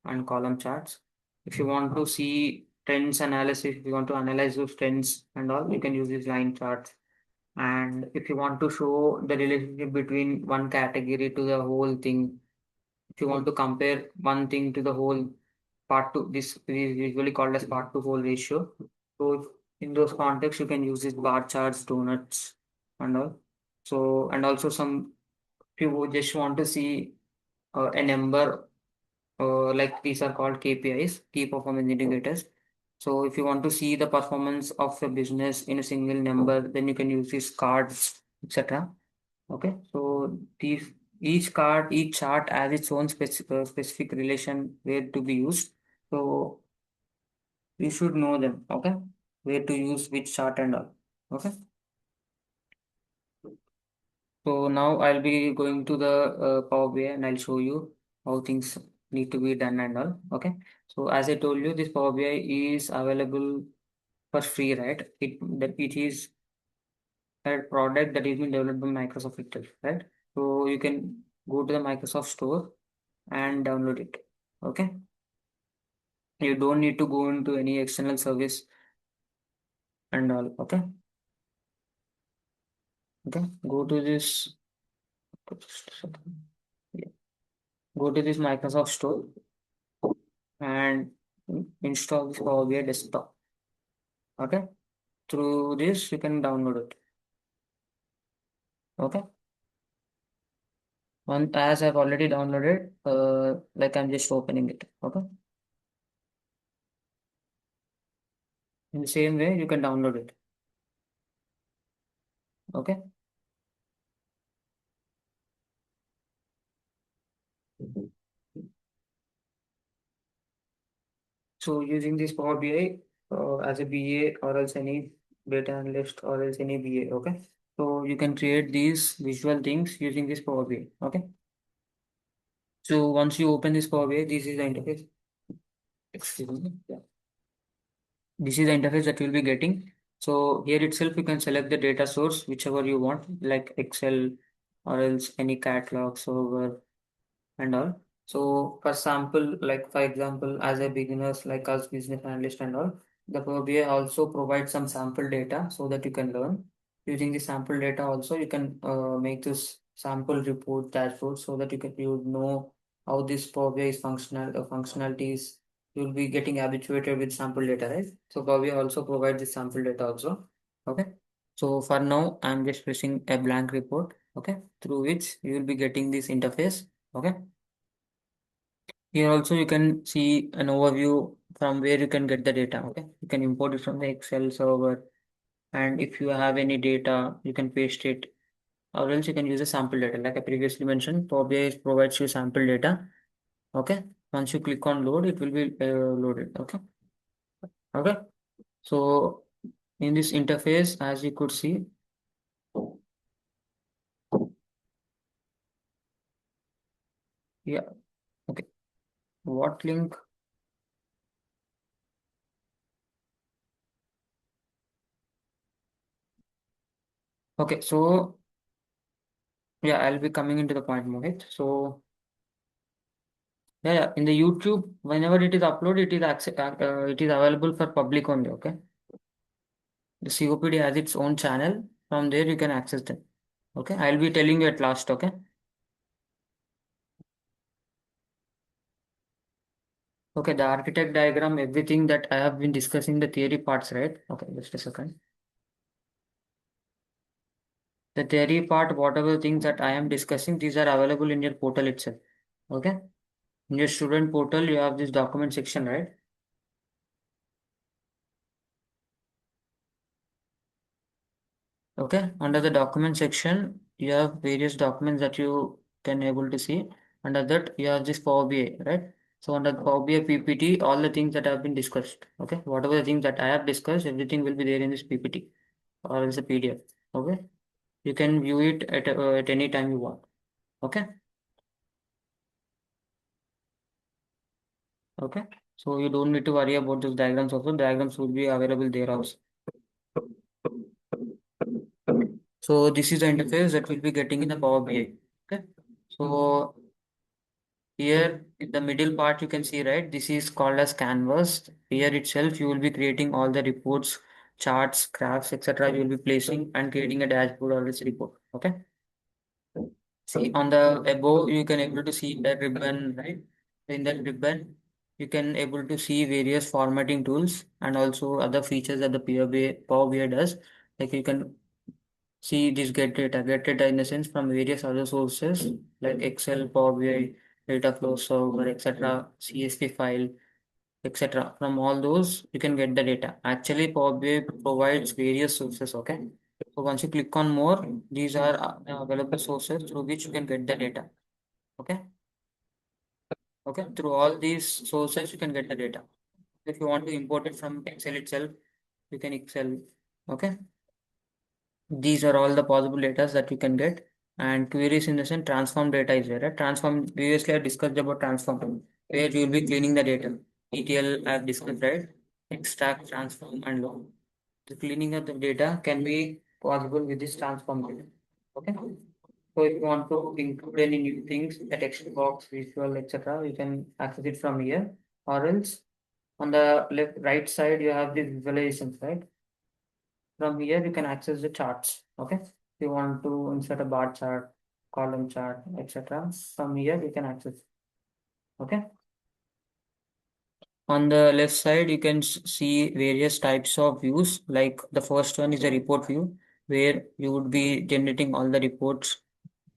and column charts. If you want to see trends analysis, if you want to analyze those trends and all, you can use these line charts. And if you want to show the relationship between one category to the whole thing, if you want to compare one thing to the whole part two, this is usually called as part to whole ratio. So in those contexts, you can use these bar charts, donuts, and all. So and also some, if you just want to see a number, like these are called KPIs, key performance indicators. So if you want to see the performance of a business in a single number, then you can use these cards, etc. Okay, so these each chart has its own specific relation where to be used. So you should know them. Okay, where to use which chart and all. Okay, so now I'll be going to the Power BI and I'll show you how things need to be done and all. Okay, so as I told you, this Power BI is available for free, right? It is a product that is being developed by Microsoft itself, right? So you can go to the Microsoft store and download it. Okay, you don't need to go into any external service and all. Okay, okay, go to this. Yeah. Go to this Microsoft store and install this Power BI desktop. Okay, through this you can download it. Okay, one as I've already downloaded, like I'm just opening it. Okay, in the same way you can download it. Okay, so using this Power BI as a BA or else any data analyst or else any BA. Okay, so you can create these visual things using this Power BI. Okay, so once you open this Power BI, this is the interface. Excuse me. Yeah. This is the interface that you'll be getting. So here itself, you can select the data source, whichever you want, like Excel or else any catalog server and all. So for sample, like for example, as a beginners like us, business analyst and all, the Power BI also provides some sample data so that you can learn. Using the sample data also, you can make this sample report dashboard so that you would know how this Power BI is functionalities. You'll be getting habituated with sample data, right? So Power BI also provides the sample data also. Okay. So for now, I'm just pressing a blank report. Okay, through which you will be getting this interface. Okay. Here also you can see an overview from where you can get the data. Okay, you can import it from the Excel server, and if you have any data, you can paste it, or else you can use a sample data. Like I previously mentioned, Power BI provides you sample data. Okay, once you click on load, it will be loaded. Okay, okay. So in this interface, as you could see, yeah. Okay, what link? Okay, so yeah, I'll be coming into the point, Mohit. So yeah, in the YouTube, whenever it is uploaded, it is available for public only. Okay, the COPD has its own channel. From there, you can access them. Okay, I'll be telling you at last. Okay. Okay, the architect diagram, everything that I have been discussing the theory parts, right? Okay, just a second. The theory part, whatever things that I am discussing, these are available in your portal itself. Okay. In your student portal, you have this document section, right? Okay. Under the document section, you have various documents that you can able to see. Under that, you have this Power BI, right? So under the Power BI PPT, all the things that have been discussed. Okay. Whatever the things that I have discussed, everything will be there in this PPT or else a PDF. Okay. You can view it at any time you want. Okay. Okay. So you don't need to worry about those diagrams also. Diagrams will be available there also. So this is the interface that we'll be getting in the Power BI. Okay. So here in the middle part you can see, right, this is called as canvas. Here itself you will be creating all the reports, charts, graphs, etc. You will be placing and creating a dashboard or this report. Okay. See on the above, you can able to see that ribbon, right? In that ribbon, you can able to see various formatting tools and also other features that the Power BI does. Like you can see this get data in the sense from various other sources like Excel, Power BI, data flow server, etc., CSV file, etc. From all those, you can get the data. Actually, Power BI provides various sources. Okay. So once you click on more, these are available sources through which you can get the data. Okay. Okay. Through all these sources, you can get the data. If you want to import it from Excel itself, you can Excel. Okay. These are all the possible data that you can get. And queries in the sense transform data is there. Right? Transform, previously I discussed about transform, where you will be cleaning the data. ETL I have discussed, right? Extract, transform, and load. The cleaning of the data can be possible with this transform data. Okay. So if you want to include any new things, the text box, visual, etc., you can access it from here. Or else on the right side, you have the visualizations, right? From here, you can access the charts. Okay. If you want to insert a bar chart, column chart, etc. From here, you can access. Okay. On the left side, you can see various types of views. Like the first one is a report view, where you would be generating all the reports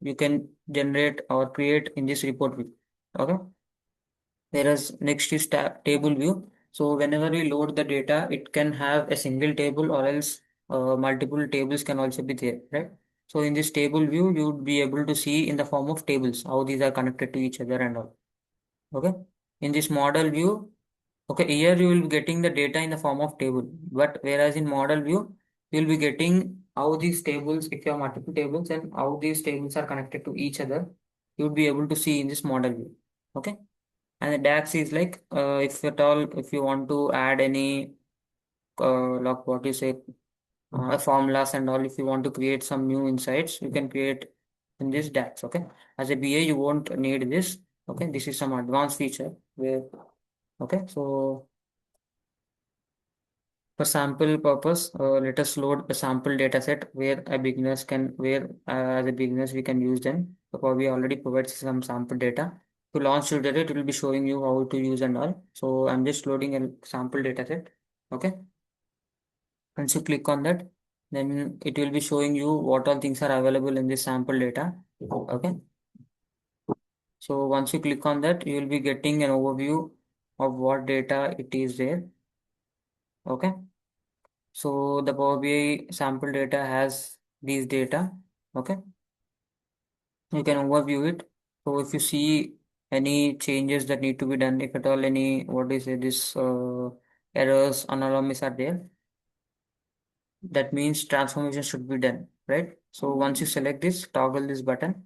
you can generate or create in this report view. Okay. Whereas next is table view. So whenever we load the data, it can have a single table or else multiple tables can also be there, right? So in this table view, you would be able to see in the form of tables how these are connected to each other and all. Okay. In this model view, okay, here you will be getting the data in the form of table. But whereas in model view, you will be getting how these tables, if you have multiple tables and how these tables are connected to each other, you would be able to see in this model view. Okay. And the DAX is like if at all if you want to add any like what you say formulas and all, if you want to create some new insights, you can create in this DAX. Okay, as a BA you won't need this. Okay, this is some advanced feature where okay, so For sample purpose, let us load a sample data set where as a beginners we can use them. The Power BI already provides some sample data. To launch today, it will be showing you how to use and all. So I'm just loading a sample data set. Okay. Once you click on that, then it will be showing you what all things are available in this sample data. Okay. So once you click on that, you will be getting an overview of what data it is there. Okay. So the Power BI sample data has these data. Okay. You can overview it. So if you see any changes that need to be done, if at all any, what is it, this errors, anomalies are there, that means transformation should be done, right? So once you select this, toggle this button,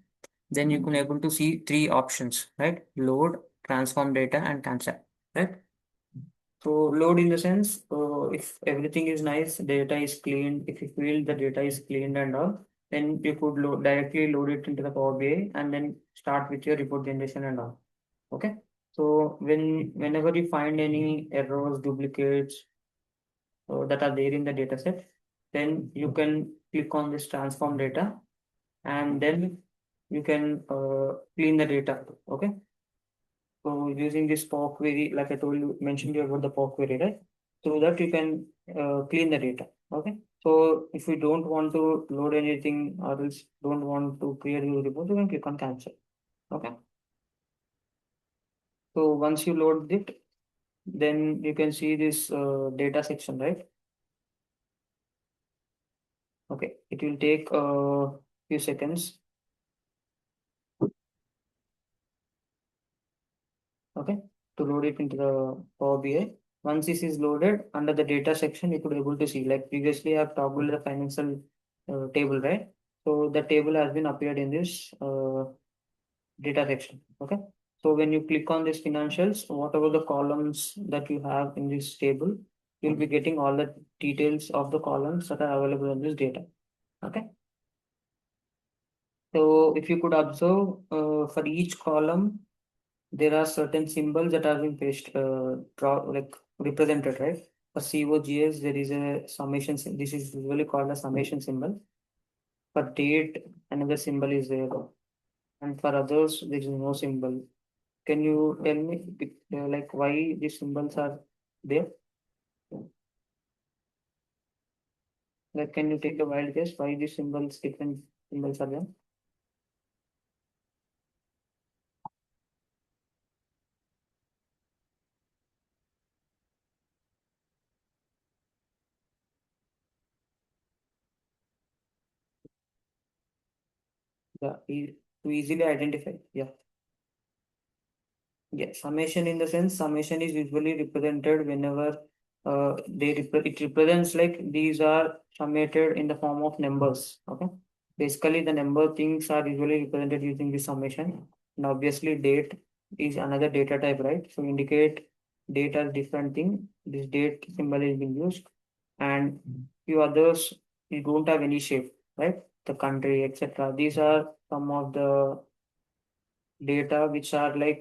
then you can able to see three options, right? Load, transform data, and cancel, right? So load in the sense, if everything is nice, data is cleaned, if you feel the data is cleaned and all, then you could directly load it into the Power BI and then start with your report generation and all. Okay. So whenever you find any errors, duplicates that are there in the data set, then you can click on this transform data and then you can clean the data. Okay. So using this POC query, like I told you, mentioned you about the POC query, right? So that you can clean the data. Okay. So if you don't want to load anything or else don't want to create your report, you can click on cancel. Okay. So once you load it, then you can see this data section, right? Okay. It will take a few seconds. Okay, to load it into the Power BI. Once this is loaded under the data section, you could able to see like previously I've toggled the financial table, right? So the table has been appeared in this data section. Okay, so when you click on this financials, whatever the columns that you have in this table, you'll be getting all the details of the columns that are available in this data. Okay, so if you could observe for each column there are certain symbols that are being like represented, right? For COGS, there is a summation. This is usually called a summation symbol. For date, another symbol is there, and for others, there is no symbol. Can you tell me, like, why these symbols are there? Like, can you take a wild guess why these symbols, different symbols are there? Yeah, to easily identify. Yeah. Yeah, summation in the sense summation is usually represented whenever it represents like these are summated in the form of numbers. Okay, basically the number things are usually represented using this summation. And obviously date is another data type, right? So indicate date as different thing. This date symbol is being used, and few others you don't have any shape, right? The country, etc. These are some of the data which are like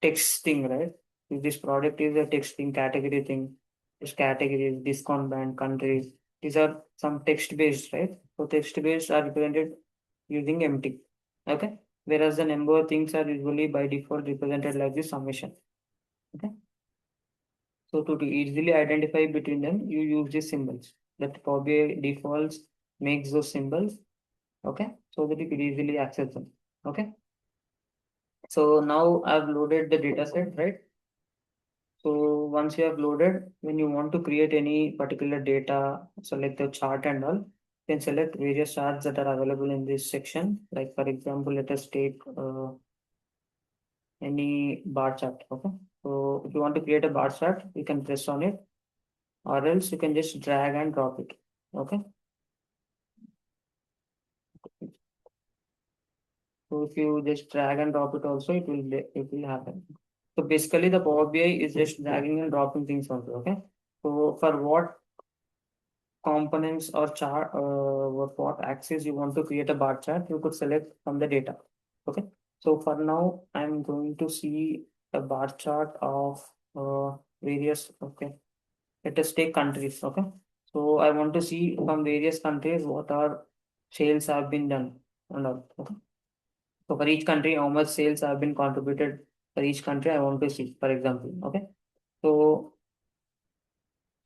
text thing, right? If this product is a text thing, category thing, this categories, discount band, countries, these are some text based, right? So text based are represented using empty. Okay. Whereas the number things are usually by default represented like this summation. Okay. So to easily identify between them, you use these symbols. That Power BI defaults makes those symbols. Okay. So that you could easily access them. Okay. So now I've loaded the data set, right? So once you have loaded, when you want to create any particular data, select the chart and all, then select various charts that are available in this section. Like for example, let us take any bar chart. Okay. So if you want to create a bar chart, you can press on it, or else you can just drag and drop it. Okay. So if you just drag and drop it also, it will happen. So basically the Power BI is just dragging and dropping things also. Okay. So for what components or chart what axis you want to create a bar chart, you could select from the data. Okay, so for now I'm going to see a bar chart of various. Okay, let us take countries. Okay, so I want to see from various countries what are sales have been done and all. Okay, so for each country, how much sales have been contributed for each country, I want to see, for example. Okay, so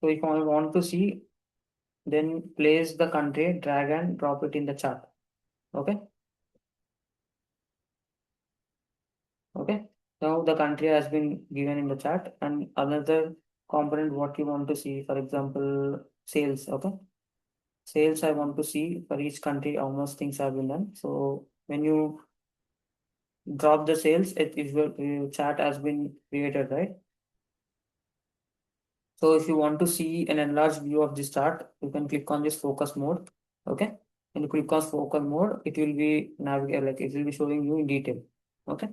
if I want to see, then place the country, drag and drop it in the chart. Okay, okay. Now the country has been given in the chart, and another component what you want to see, for example, sales. Okay, sales I want to see for each country how much things have been done. So when you drop the sales, it will chart has been created, right? So if you want to see an enlarged view of this chart, you can click on this focus mode. Okay. When you click on focus mode, it will be navigate like it will be showing you in detail. Okay.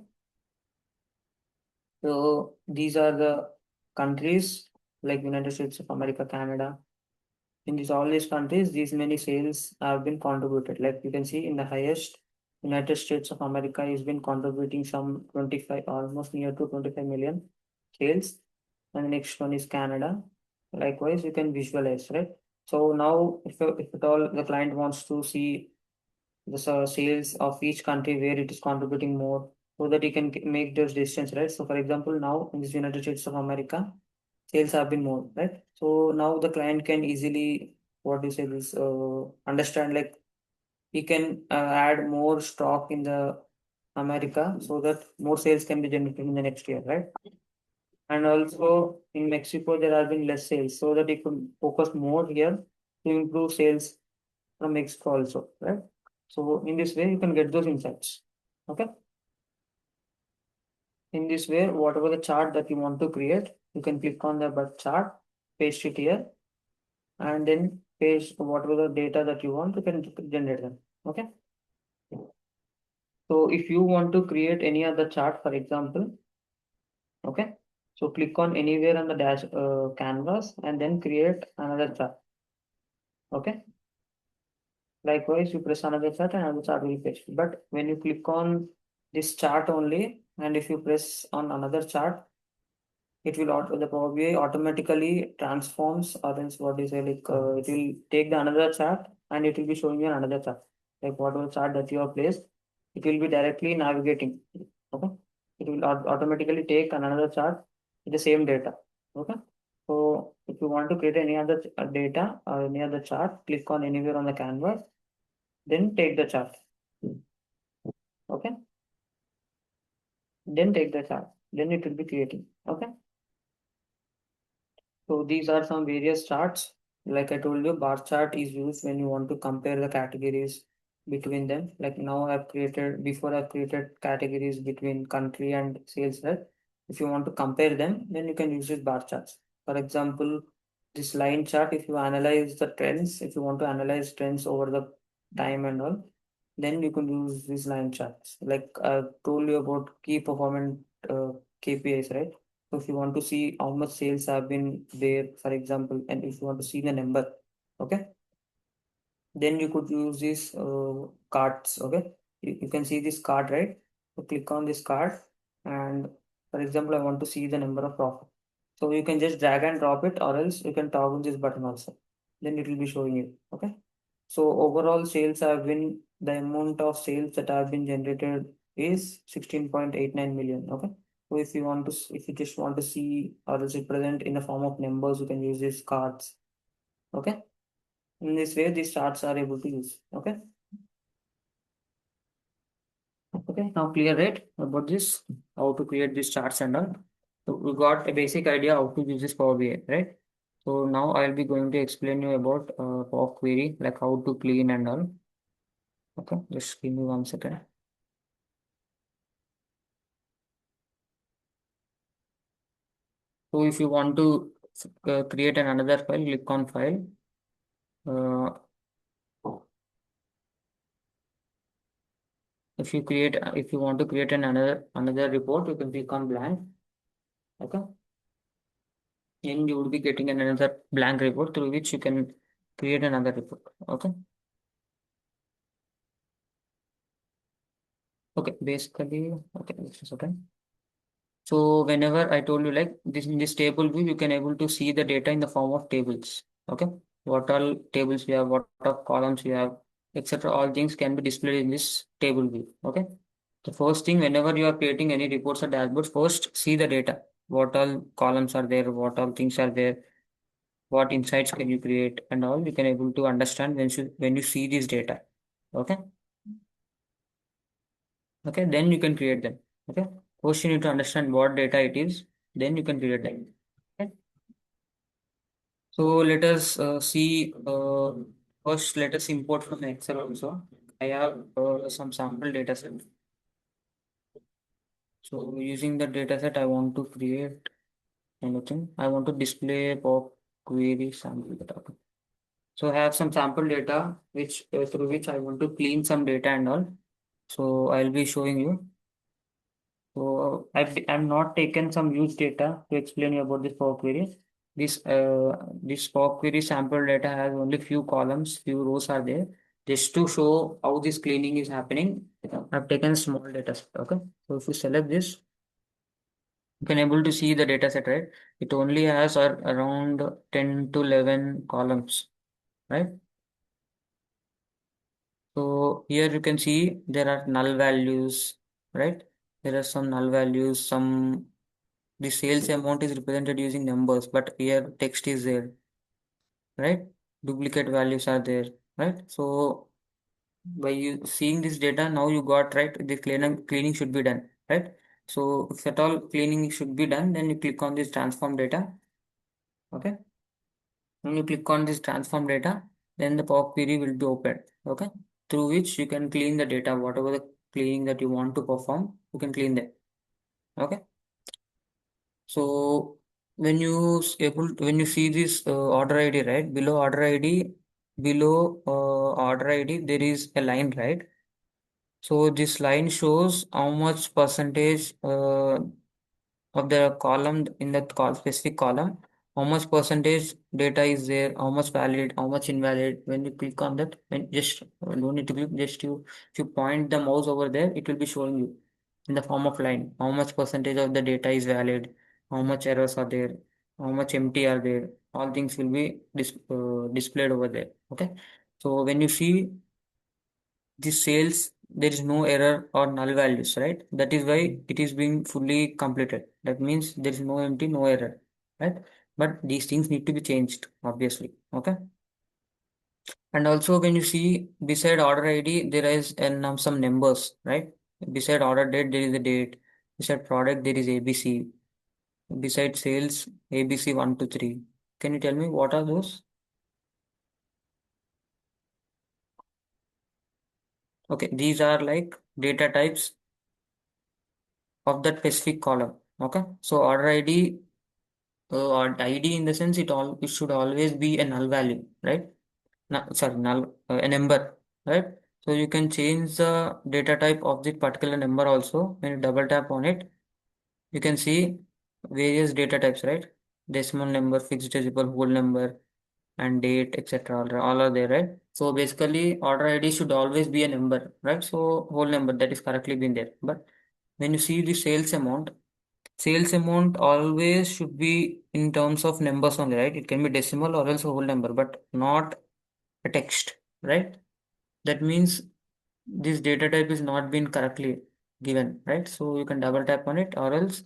So these are the countries like United States of America, Canada. In these all these countries, these many sales have been contributed. Like you can see in the highest, United States of America has been contributing some 25, almost near to 25 million sales. And the next one is Canada. Likewise, you can visualize, right? So now, if at all the client wants to see the sales of each country where it is contributing more, so that you can make those decisions, right? So, for example, now in this United States of America, sales have been more, right? So now the client can easily, what do you say, this understand like he can add more stock in the America so that more sales can be generated in the next year, right? And also in Mexico, there have been less sales, so that you could focus more here to improve sales from Mexico also, right? So in this way, you can get those insights. Okay. In this way, whatever the chart that you want to create, you can click on the but chart, paste it here, and then paste whatever the data that you want, you can generate them. Okay. So if you want to create any other chart, for example, okay, so click on anywhere on the dash canvas and then create another chart. Okay. Likewise, you press another chart and another chart will fetch. But when you click on this chart only, and if you press on another chart, it will the Power BI automatically transforms, or else what is it like it will take the another chart and it will be showing you another chart. Like whatever chart that you have placed, it will be directly navigating. Okay. It will automatically take another chart with the same data. Okay. So if you want to create any other data or any other chart, click on anywhere on the canvas, then take the chart. Okay. Then take the chart. Then it will be creating. Okay. So these are some various charts. Like I told you, bar chart is used when you want to compare the categories between them. Like now I've created, before I've created categories between country and sales rep. If you want to compare them, then you can use this bar charts. For example, this line chart, if you analyze the trends, if you want to analyze trends over the time and all, then you can use these line charts. Like I told you about key performance KPIs, right? So if you want to see how much sales have been there, for example, and if you want to see the number, okay, then you could use these cards. Okay, you can see this card, right? So click on this card, and for example, I want to see the number of profit. So you can just drag and drop it, or else you can toggle this button also. Then it will be showing you. Okay. So overall sales have been, the amount of sales that have been generated is 16.89 million. Okay. So if you want to, if you just want to see or is it present in the form of numbers, you can use these cards. Okay. In this way, these charts are able to use. Okay. Okay. Now clear, right, about this, how to create these charts and all. So we got a basic idea how to use this Power BI, right? So now I'll be going to explain you about Power Query, like how to clean and all. Okay, just give me 1 second. So if you want to create another file, click on file. Uh, if you want to create another report, you can click on blank. Okay, and you will be getting another blank report through which you can create another report. Okay. Okay, basically, okay, this is okay. So whenever I told you like this in this table view, you can able to see the data in the form of tables. Okay. What all tables we have, what all columns we have, etc. All things can be displayed in this table view. Okay. The first thing, whenever you are creating any reports or dashboards, first see the data. What all columns are there, what all things are there, what insights can you create, and all you can able to understand when you see this data. Okay. Okay, then you can create them. Okay. First you need to understand what data it is, then you can create them. Okay. So let us see. First, let us import from Excel also. I have some sample data set. So using the data set, I want to create anything. I want to display pop query sample data. So I have some sample data which through which I want to clean some data and all. So I'll be showing you. So I'm not taken some use data to explain you about this Power Query. This Power Query sample data has only few columns, few rows are there. Just to show how this cleaning is happening, I've taken small data set. Okay. So if you select this, you can able to see the data set, right? It only has around 10 to 11 columns, right? So here you can see there are null values, right? There are some null values, some the sales amount is represented using numbers, but here text is there, right? Duplicate values are there, right? So by you seeing this data, now you got right, the cleaning should be done, right? So if at all cleaning should be done, then you click on this transform data, okay? When you click on this transform data, then the Power Query will be opened, okay? Through which you can clean the data, whatever the cleaning that you want to perform, you can clean that, okay? So when you see this order ID, right, below order ID there is a line, right? So this line shows how much percentage of the column in that specific column, how much percentage data is there, how much valid, how much invalid. When you click on that, when just don't need to click, just you if you point the mouse over there, it will be showing you in the form of line how much percentage of the data is valid, how much errors are there, how much empty are there. All things will be displayed over there. Okay, so when you see the sales, there is no error or null values, right? That is why it is being fully completed. That means there is no empty, no error, right? But these things need to be changed, obviously. Okay. And also when you see beside order ID, there is some numbers, right? Beside order date, there is a date. Beside product, there is ABC. Beside sales, ABC 1 to 3. Can you tell me what are those? Okay, these are like data types of that specific column. Okay, so order ID or ID in the sense it should always be a null value, right? No, sorry, null a number, right? So you can change the data type of the particular number also. When you double tap on it, you can see various data types, right? Decimal number, fixed decimal, whole number, and date, etc. All are there, right? So basically, order ID should always be a number, right? So whole number that is correctly been there. But when you see the sales amount always should be in terms of numbers only, right? It can be decimal or else a whole number, but not a text, right? That means this data type is not been correctly given, right? So you can double tap on it or else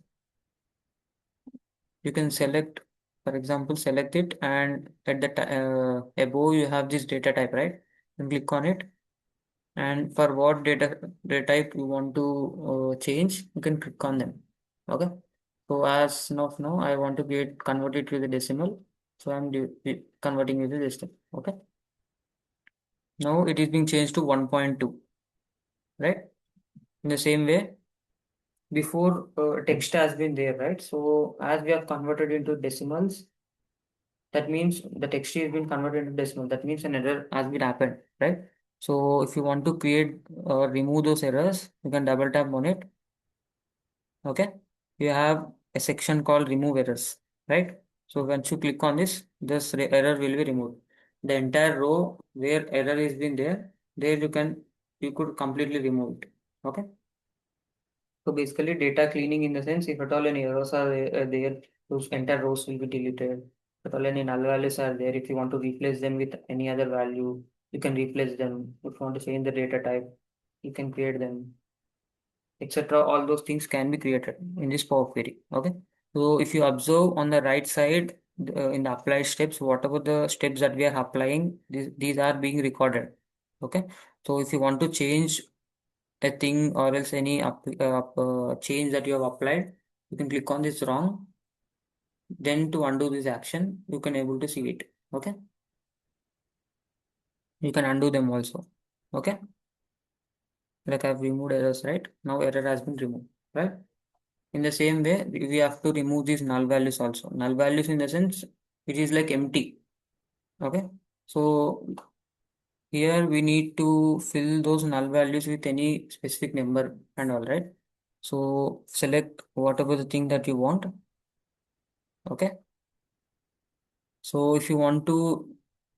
you can select, for example, select it and at the above you have this data type, right? You click on it and for what data type you want to change, you can click on them. Okay. So as of now, I want to get converted to the decimal. So I'm converting it to decimal. Okay. Now it is being changed to 1.2, right? In the same way, before text has been there, right? So as we have converted into decimals, that means the text has been converted into decimal. That means an error has been happened, right? So if you want to create or remove those errors, you can double tap on it. Okay. You have a section called remove errors, right? So once you click on this error will be removed. The entire row where error is been there, there you could completely remove it. Okay. So basically data cleaning in the sense if at all any errors are there, those entire rows will be deleted. If at all any null values are there, if you want to replace them with any other value, you can replace them. If you want to change the data type, you can create them, etc. All those things can be created in this Power Query. Okay. So if you observe on the right side in the apply steps, whatever the steps that we are applying, these are being recorded. Okay. So if you want to change a thing or else any change that you have applied, you can click on this wrong. Then to undo this action, you can able to see it. Okay. You can undo them also. Okay. Like I've removed errors, right? Now error has been removed, right? In the same way, we have to remove these null values also. Null values in the sense it is like empty. Okay. So here we need to fill those null values with any specific number and all, right? So select whatever the thing that you want. Okay. So if you want to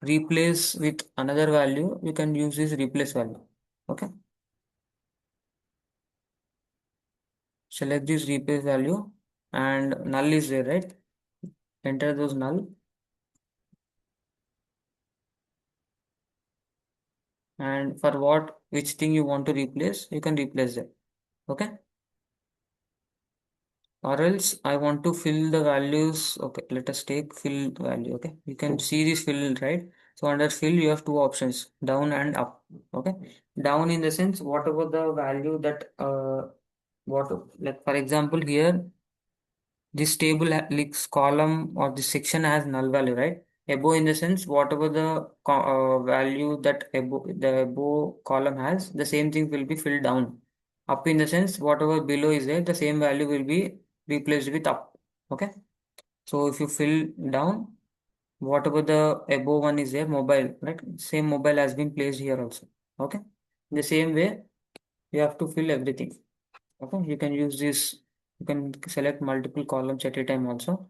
replace with another value, you can use this replace value. Okay. Select this replace value and null is there, right? Enter those null and for what, which thing you want to replace, you can replace it. Okay. Or else I want to fill the values. Okay. Let us take fill value. Okay. You can see this fill, right? So under fill, you have two options, down and up. Okay. Down in the sense, whatever the value that, what, like for example, here, this table like column or this section has null value, right? Above in the sense whatever the value that the above column has, the same thing will be filled down. Up in the sense whatever below is there, the same value will be replaced with up. Okay. So if you fill down, whatever the above one is there, mobile, right? Same mobile has been placed here also. Okay. In the same way, you have to fill everything. Okay, you can use this. You can select multiple columns at a time also.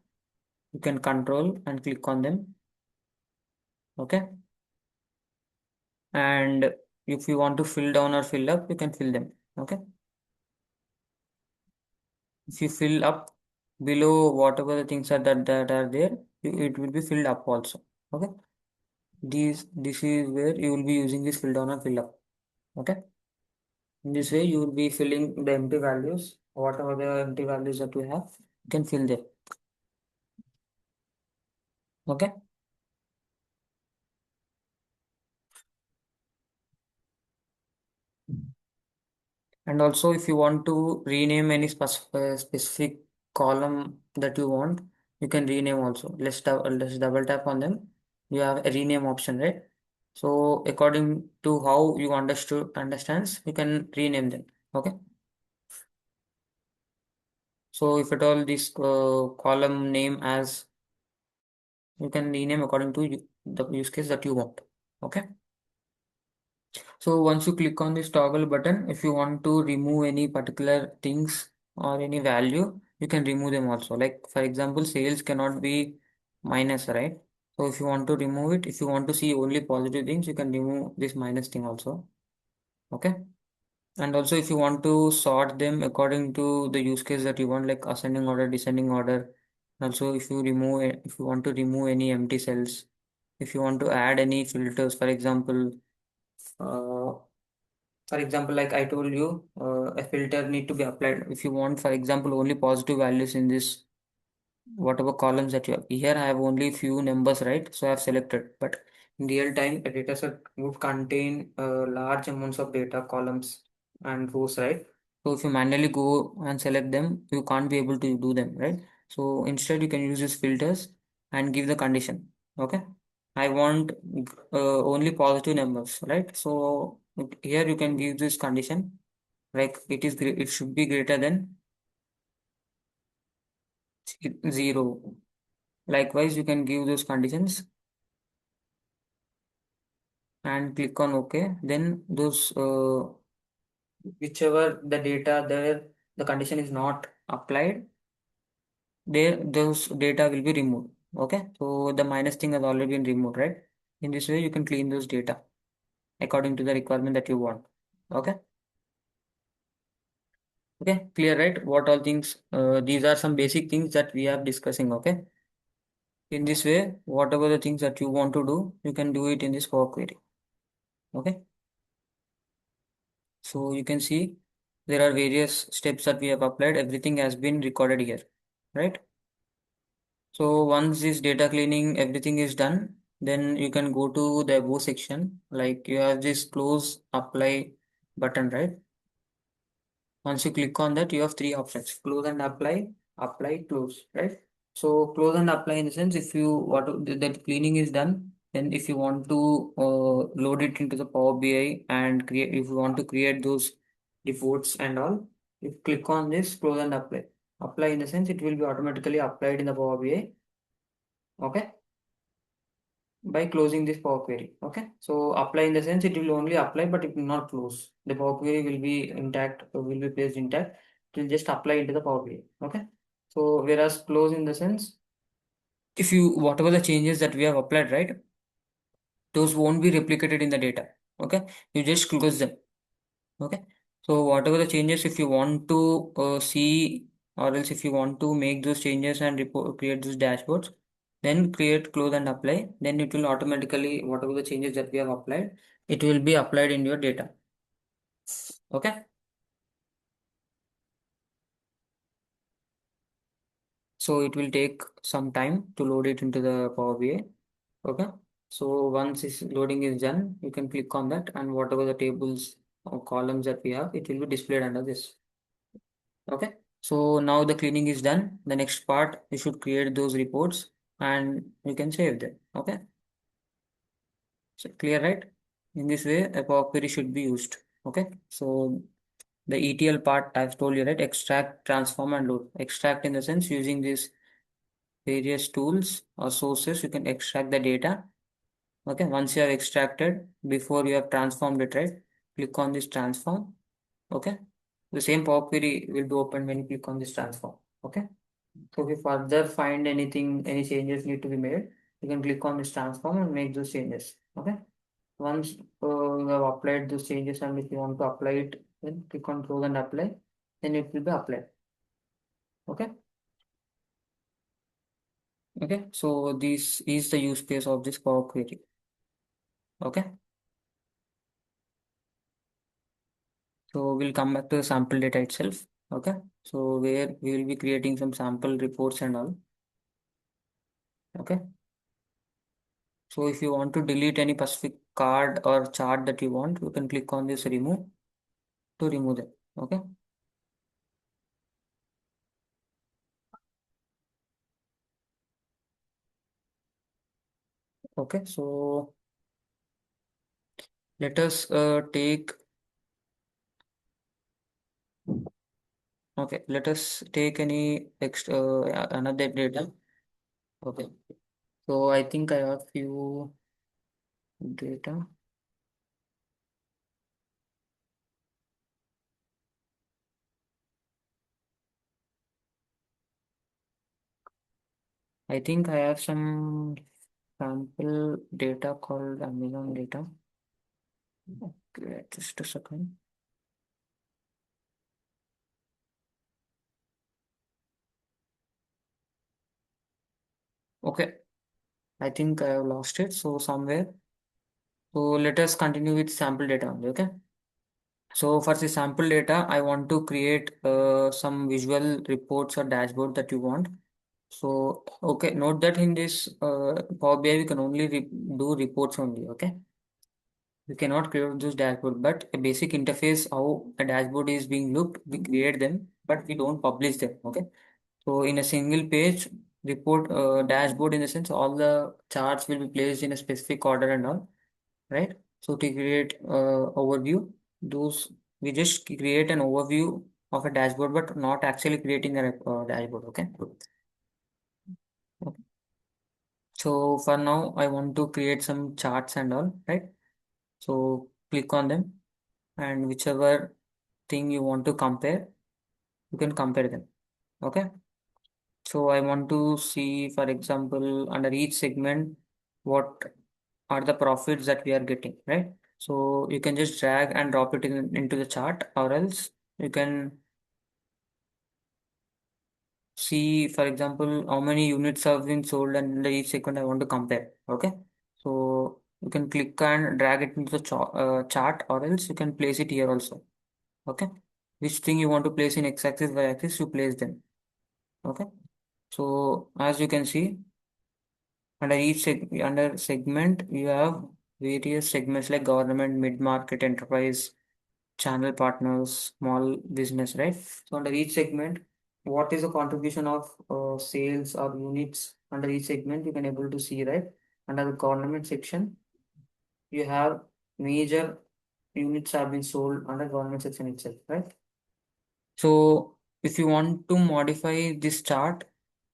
You can control and click on them. Okay, and if you want to fill down or fill up, you can fill them. Okay, if you fill up below whatever the things are that are there, it will be filled up also. Okay, this is where you will be using this fill down or fill up. Okay, in this way you will be filling the empty values. Whatever the empty values that we have, you can fill them. Okay. And also, if you want to rename any specific column that you want, you can rename also. Let's double tap on them. You have a rename option, right? So according to how you understands, you can rename them. Okay. So if at all this column name as you can rename according to the use case that you want. Okay. So once you click on this toggle button, if you want to remove any particular things or any value, you can remove them also. Like for example, sales cannot be minus, right? So if you want to remove it, if you want to see only positive things, you can remove this minus thing also. Okay. And also if you want to sort them according to the use case that you want, like ascending order, descending order. Also if you if you want to remove any empty cells, if you want to add any filters, uh, for example, like I told you, a filter need to be applied. If you want, for example, only positive values in this, whatever columns that you have. Here I have only few numbers, right? So I have selected. But in real time, a data set would contain large amounts of data, columns and rows, right? So if you manually go and select them, you can't be able to do them, right? So instead, you can use these filters and give the condition. Okay. I want only positive numbers, right? So here you can give this condition like it should be greater than 0. Likewise, you can give those conditions and click on OK. Then those whichever the data there the condition is not applied, there those data will be removed. Okay, so the minus thing has already been removed, right? In this way, you can clean those data according to the requirement that you want. Okay. Okay, clear, right? What all things, these are some basic things that we are discussing. Okay, in this way, whatever the things that you want to do, you can do it in this Power Query. Okay, so you can see there are various steps that we have applied. Everything has been recorded here, right? So once this data cleaning, everything is done, then you can go to the above section. Like you have this close apply button, right? Once you click on that, you have three options: close and apply, apply, close, right? So close and apply in the sense, if you what that cleaning is done, then if you want to load it into the Power BI and create, if you want to create those reports and all, you click on this close and apply. Apply in the sense, it will be automatically applied in the Power BI. Okay, by closing this Power Query. Okay, so apply in the sense, it will only apply, but it will not close. The Power Query will be intact, will be placed intact. It will just apply into the Power Query. Okay, so whereas close in the sense, if you whatever the changes that we have applied, right, those won't be replicated in the data. Okay, you just close them. Okay, so whatever the changes, if you want to see, or else if you want to make those changes and report, create those dashboards, then create, close and apply, then it will automatically, whatever the changes that we have applied, it will be applied in your data. Okay, so it will take some time to load it into the Power BI. Okay, so once this loading is done, you can click on that, and whatever the tables or columns that we have, it will be displayed under this. Okay, so now the cleaning is done. The next part, you should create those reports and you can save them. Okay, so clear, right? In this way, a Power Query should be used. Okay, so the ETL part I've told you, right? Extract, transform, and load. Extract in the sense, using these various tools or sources, you can extract the data. Okay, once you have extracted, before you have transformed it, right? Click on this transform. Okay, the same Power Query will be open when you click on this transform. Okay, so if you further find anything, any changes need to be made, you can click on this transform and make those changes. Okay, once you have applied those changes, and if you want to apply it, then click on close and apply, then it will be applied. Okay, okay, so this is the use case of this Power Query. Okay, so we'll come back to the sample data itself. Okay, so where we will be creating some sample reports and all. Okay, so if you want to delete any specific card or chart that you want, you can click on this remove to remove them. Okay, okay, so let us take, okay, let us take any extra another data. Okay, so I think I have few data. I think I have some sample data called Amazon data. Okay, just a second. Okay, I think I have lost it. So somewhere. So let us continue with sample data only. Okay. So for the sample data, I want to create some visual reports or dashboard that you want. So, okay, note that in this Power BI, we can only do reports only. Okay. We cannot create those dashboard, but a basic interface, how a dashboard is being looked, we create them, but we don't publish them. Okay. So in a single page report, dashboard in the sense, all the charts will be placed in a specific order and all, right? So to create overview, those we just create an overview of a dashboard, but not actually creating a dashboard. Okay. Okay. So for now, I want to create some charts and all, right? So click on them, and whichever thing you want to compare, you can compare them. Okay. So I want to see, for example, under each segment, what are the profits that we are getting, right? So you can just drag and drop it into the chart, or else you can see, for example, how many units have been sold and under each segment I want to compare. Okay. So you can click and drag it into the chart, or else you can place it here also. Okay. Which thing you want to place in x-axis, y-axis, you place them. Okay. So as you can see, under segment, you have various segments like government, mid-market, enterprise, channel partners, small business, right? So under each segment, what is the contribution of sales or units under each segment? You can able to see, right? Under the government section, you have major units have been sold under government section itself, right? So if you want to modify this chart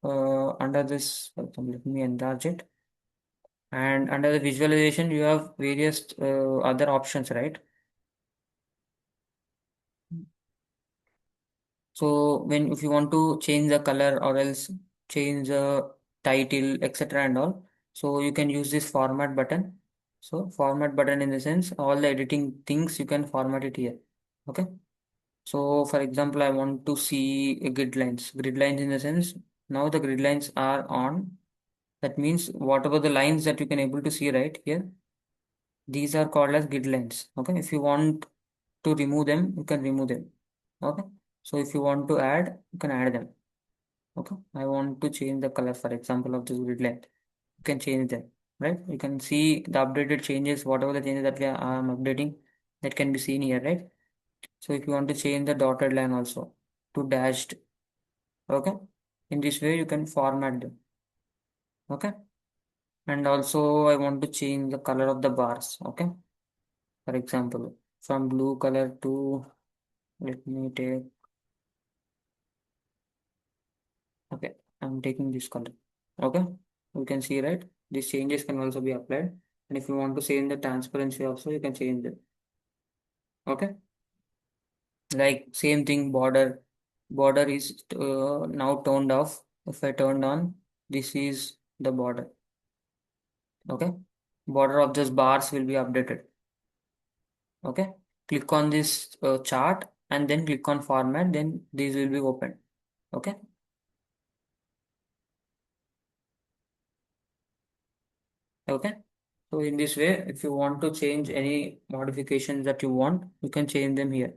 under this, for example, let me enlarge it. And under the visualization, you have various other options, right? So when if you want to change the color or else change the title, etc. and all, so you can use this format button. So format button in the sense all the editing things you can format it here. Okay. So for example, I want to see a grid lines. Grid lines in the sense now the grid lines are on. That means whatever the lines that you can able to see right here, these are called as grid lines. Okay. If you want to remove them, you can remove them. Okay. So if you want to add, you can add them. Okay. I want to change the color, for example, of this grid length. You can change them, right? You can see the updated changes, whatever the changes that we are updating, that can be seen here, right? So if you want to change the dotted line also to dashed, okay? In this way, you can format them, okay? And also, I want to change the color of the bars, okay? For example, from blue color to, let me take, okay, I'm taking this color. Okay, you can see, right? These changes can also be applied. And if you want to change the transparency also, you can change it. Okay, like same thing, border. Border is now turned off. If I turned on, this is the border. Okay, border of those bars will be updated. Okay, click on this chart and then click on format, then these will be open. Okay. Okay. So in this way, if you want to change any modifications that you want, you can change them here.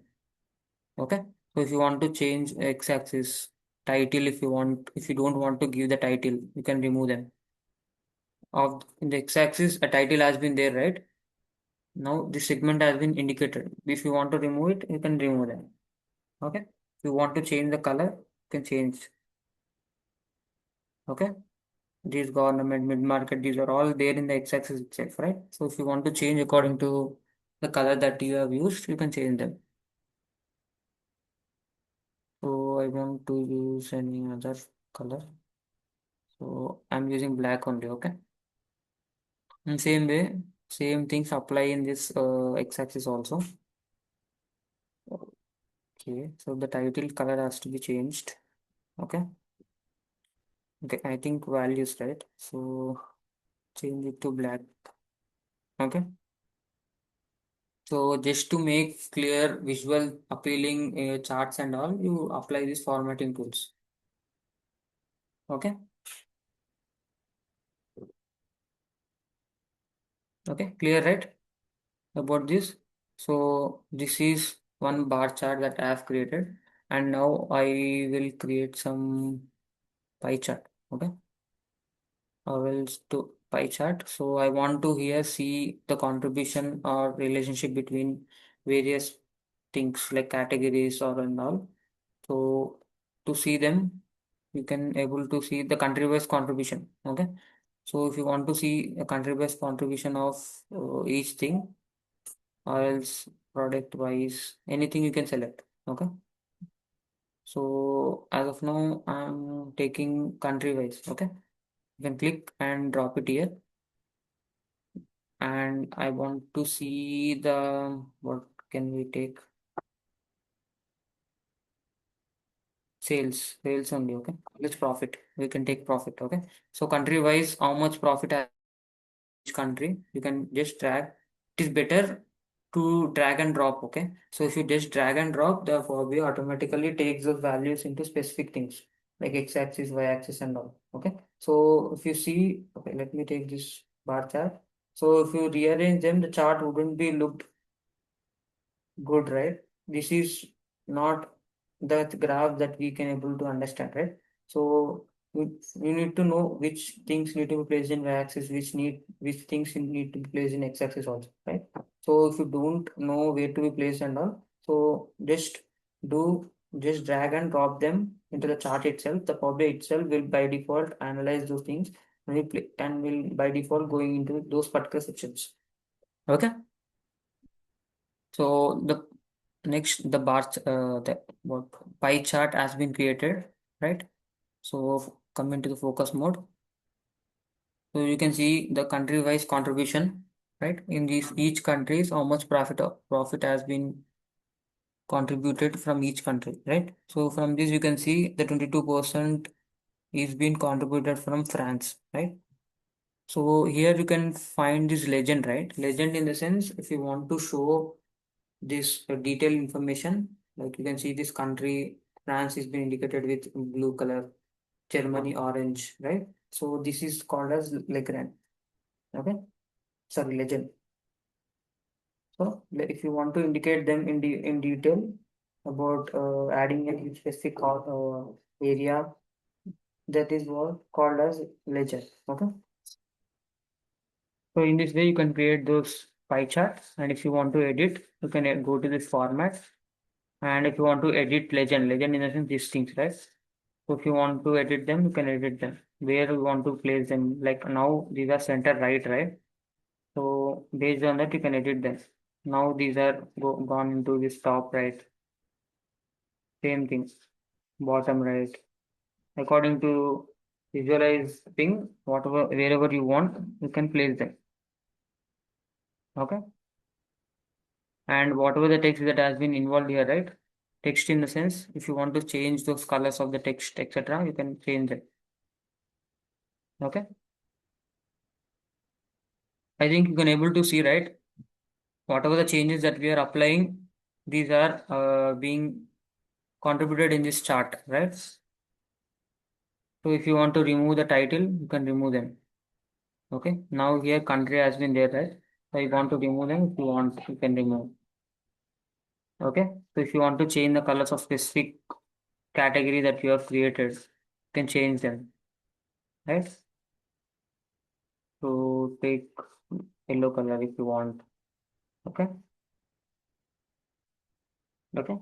Okay. So if you want to change x-axis title, if you don't want to give the title, you can remove them. Of in the x-axis, a title has been there, right? Now the segment has been indicated. If you want to remove it, you can remove them. Okay. If you want to change the color, you can change. Okay. These government, mid-market, these are all there in the x-axis itself, right? So if you want to change according to the color that you have used, you can change them. So I want to use any other color. So I'm using black only, okay? In same way, same things apply in this x-axis also. Okay, so the title color has to be changed. Okay, okay, I think values, right? So change it to black. Okay. So just to make clear, visual, appealing charts and all, you apply these formatting tools. Okay. Okay. Clear, right? About this. So this is one bar chart that I have created, and now I will create some pie chart. Okay. Or else to pie chart. So I want to here see the contribution or relationship between various things like categories or and all. So to see them, you can able to see the country wise contribution. Okay. So if you want to see a country wise contribution of each thing, or else product wise, anything you can select. Okay. So as of now, I'm taking country wise. Okay. You can click and drop it here. And I want to see the, what can we take? Sales only. Okay. Let's profit. We can take profit. Okay. So country wise, how much profit each country, you can just drag. It is better to drag and drop. Okay, so if you just drag and drop, the Fobia automatically takes those values into specific things. like x-axis, y-axis and all. Okay. So if you see, okay, let me take this bar chart. So if you rearrange them, the chart wouldn't be looked good, right? This is not the graph that we can able to understand, right? So we need to know which things need to be placed in y-axis, which things need to be placed in x-axis also, right? So if you don't know where to be placed and all, so do just drag and drop them into the chart itself. The Power BI itself will by default analyze those things and will by default going into those particular sections. Okay. So the next, the the what pie chart has been created, right? So come into the focus mode. So you can see the country-wise contribution, right? In these each countries, how much profit has been contributed from each country, right? So from this you can see the 22% is being contributed from France, right? So here you can find this legend, right? Legend in the sense if you want to show this detailed information, like you can see this country, France is being indicated with blue color, Germany orange, right? So this is called as Legrand. Okay, sorry, legend. So if you want to indicate them in detail about adding a specific area, that is what called as legend. Okay. So in this way you can create those pie charts, and if you want to edit, you can go to this format. And if you want to edit legend in the sense these things, right? So if you want to edit them, you can edit them. Where you want to place them, like now these are center right, right? So based on that, you can edit them. Now these are gone into this top right. Same thing, bottom right. According to visualize thing, whatever wherever you want, you can place them. Okay. And whatever the text that has been involved here, right? Text in the sense, if you want to change those colors of the text, etc., you can change it. Okay. I think you can able to see, right? Whatever the changes that we are applying, these are being contributed in this chart, right? So if you want to remove the title, you can remove them. Okay. Now here country has been there, right? So you want to remove them. If you want, you can remove. Okay. So if you want to change the colors of specific category that you have created, you can change them, right? So take yellow color if you want. Okay. Okay.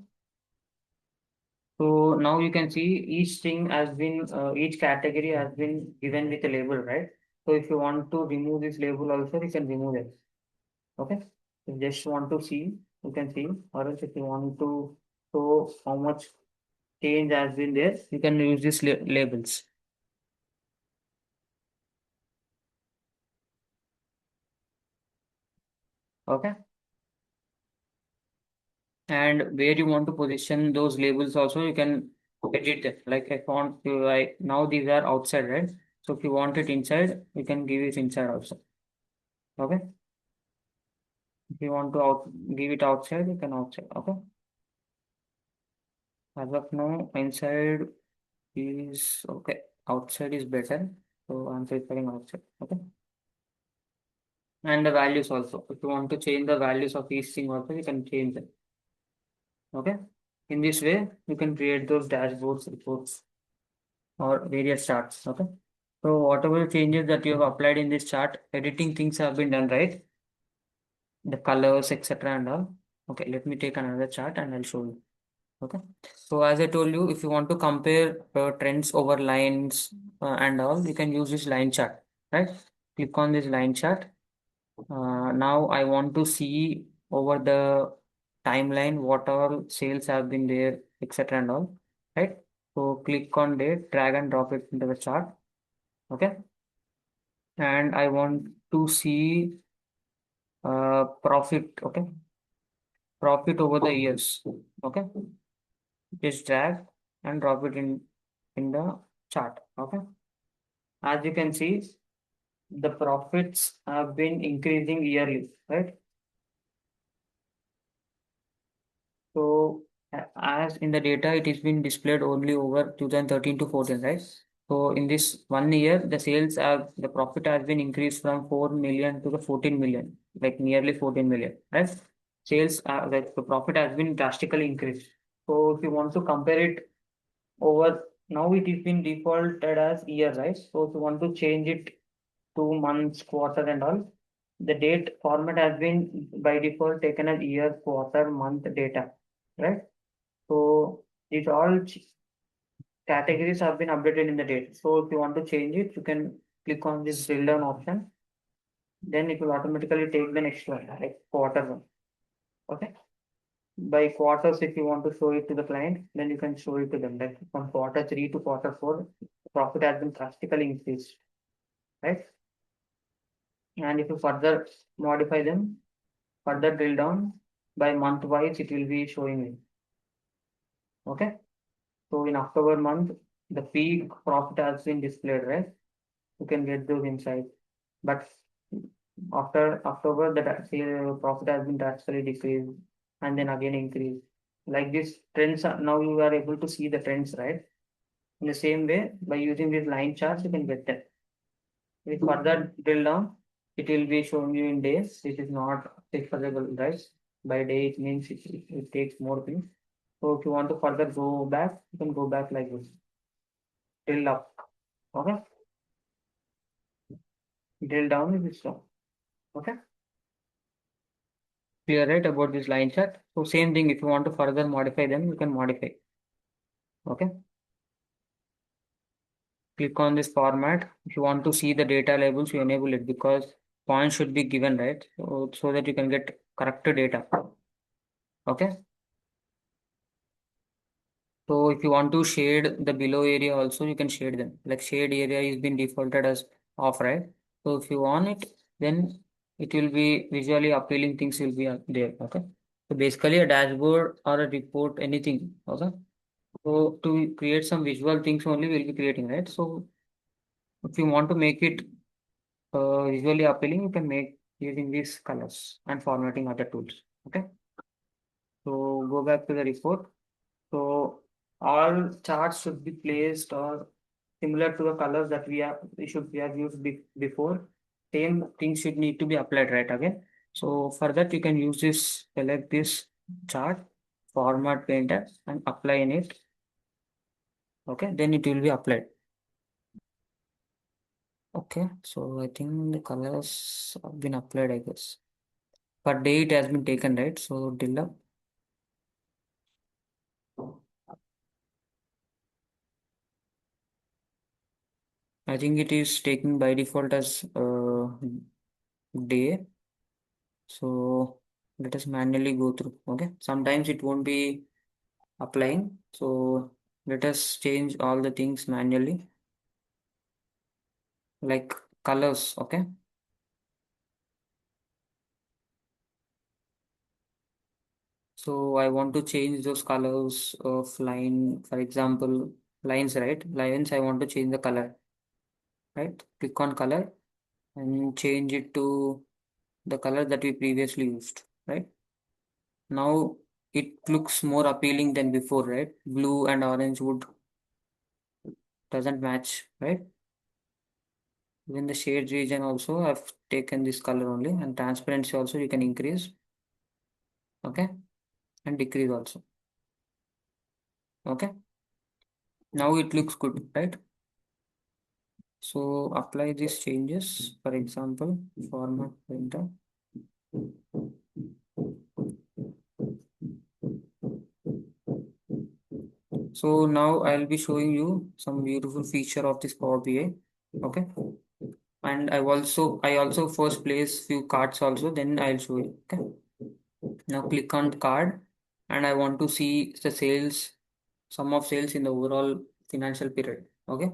So now you can see each thing has been, each category has been given with a label, right? So if you want to remove this label also, you can remove it. Okay. If you just want to see, you can see, or else if you want to show how much change has been there, you can use these labels. Okay. And where you want to position those labels also, you can edit it. Like I want to, like now these are outside, right? So if you want it inside, you can give it inside also. Okay. If you want to give it outside, you can outside. Okay. As of now, inside is okay. Outside is better. So I'm preferring outside. Okay. And the values also. If you want to change the values of each thing also, you can change them. Okay. In this way, you can create those dashboards, reports, or various charts. Okay. So whatever changes that you have applied in this chart, editing things have been done, right? The colors, etc. and all. Okay. Let me take another chart and I'll show you. Okay. So as I told you, if you want to compare trends over lines and all, you can use this line chart, right? Click on this line chart. Now I want to see over the timeline what all sales have been there, etc. and all, right? So click on there, drag and drop it into the chart. Okay. And I want to see profit. Okay. Profit over the years. Okay. Just drag and drop it in the chart. Okay. As you can see, the profits have been increasing yearly, right? So As in the data, it is been displayed only over 2013 to 14, right? So in this 1 year, the profit has been increased from 4 million to the 14 million, like nearly 14 million, right? Like the profit has been drastically increased. So if you want to compare it over, now it is been defaulted as year, right? So if you want to change it to months, quarter and all, the date format has been by default taken as year, quarter, month data, right? So these all categories have been updated in the data. So if you want to change it, you can click on this drill down option. Then it will automatically take the next one, like quarter one. Okay. By quarters, if you want to show it to the client, then you can show it to them. Like from quarter three to quarter four, profit has been drastically increased, right? And if you further modify them, further drill down by month wise, it will be showing you. Okay. So in October month, the peak profit has been displayed, right? You can get those insights. But after October, profit has been drastically decreased and then again increased. Like this trends are, now you are able to see the trends, right? In the same way, by using these line charts, you can get that. With further drill down, it will be showing you in days. This is not fixable, right? By day, it means it takes more things. So if you want to further go back, you can go back like this. Drill up. Okay? Drill down is this one. Okay? Clear, right, about this line chart? So same thing, if you want to further modify them, you can modify. Okay? Click on this format. If you want to see the data labels, you enable it because points should be given, right? So that you can get correct data. Okay? So if you want to shade the below area also, you can shade them. Like shade area is been defaulted as off, right? So if you want it, then it will be visually appealing things will be there. Okay. So basically a dashboard or a report, anything. Okay. So to create some visual things only we'll be creating, right? So if you want to make it visually appealing, you can make using these colors and formatting other tools. Okay. So go back to the report. So all charts should be placed or similar to the colors that we have used before. Same things should need to be applied right again. So for that you can use this, select this chart, format painter and apply in it. Okay, then it will be applied. Okay, so I think the colors have been applied, I guess. Per day it has been taken, right? So Dilla, I think it is taking by default as day. So let us manually go through. Okay, sometimes it won't be applying. So let us change all the things manually, like colors. Okay, so I want to change those colors of line, for example, lines, right? Lines, I want to change the color, right? Click on color and change it to the color that we previously used, right? Now it looks more appealing than before, right? Blue and orange wood doesn't match, right? Even the shade region also I've taken this color only, and transparency also you can increase, okay, and decrease also. Okay, now it looks good, right? So apply these changes, for example, format printer. So now I'll be showing you some beautiful feature of this Power BI. Okay, and I also first place few cards also, then I'll show you. Okay, now click on card, and I want to see the sales, sum of sales in the overall financial period. Okay,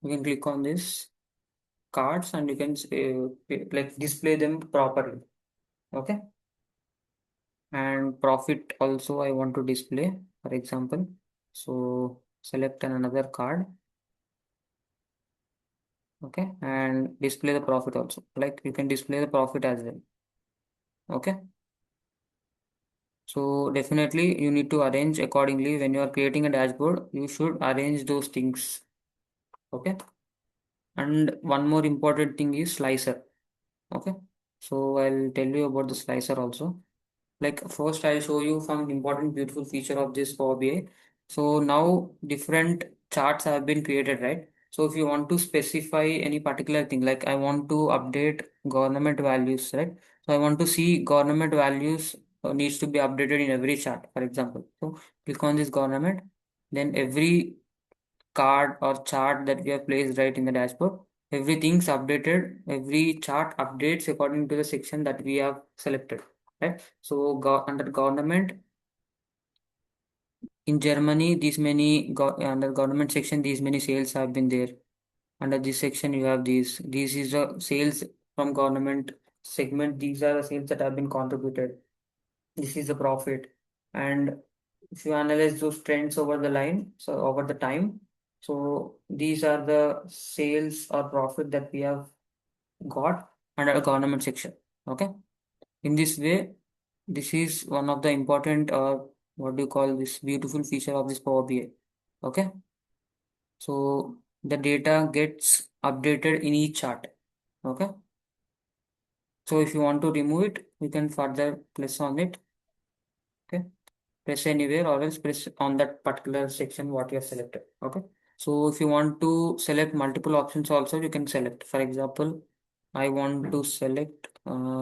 you can click on this cards and you can like display them properly. Okay, and profit also I want to display, for example. So select another card. Okay, and display the profit also. Like you can display the profit as well. Okay, So definitely you need to arrange accordingly. When you are creating a dashboard, you should arrange those things. Okay. And one more important thing is slicer. Okay. So I'll tell you about the slicer also. Like first I'll show you some important beautiful feature of this Power BI. So now different charts have been created, right? So if you want to specify any particular thing, like I want to update government values, right? So I want to see government values needs to be updated in every chart, for example. So click on this government, then every card or chart that we have placed right in the dashboard, everything's updated. Every chart updates according to the section that we have selected, right? So under government in Germany, these many under government section, these many sales have been there. Under this section, you have these. This is the sales from government segment. These are the sales that have been contributed. This is the profit. And if you analyze those trends over the line, so over the time, so these are the sales or profit that we have got under the government section. Okay. In this way, this is one of the important what do you call this beautiful feature of this Power BI. Okay. So the data gets updated in each chart. Okay. So if you want to remove it, you can further press on it. Okay. Press anywhere or else press on that particular section what you have selected. Okay. So if you want to select multiple options also, you can select. For example, I want to select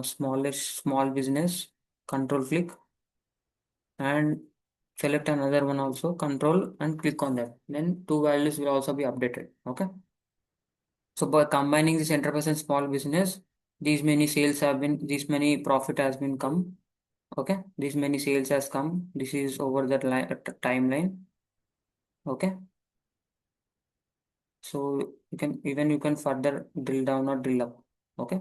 small business, control click, and select another one also, control and click on that. Then two values will also be updated. Okay. So by combining this enterprise and small business, these many profit has been come. Okay. These many sales has come. This is over that timeline. Okay. So you can further drill down or drill up. Okay.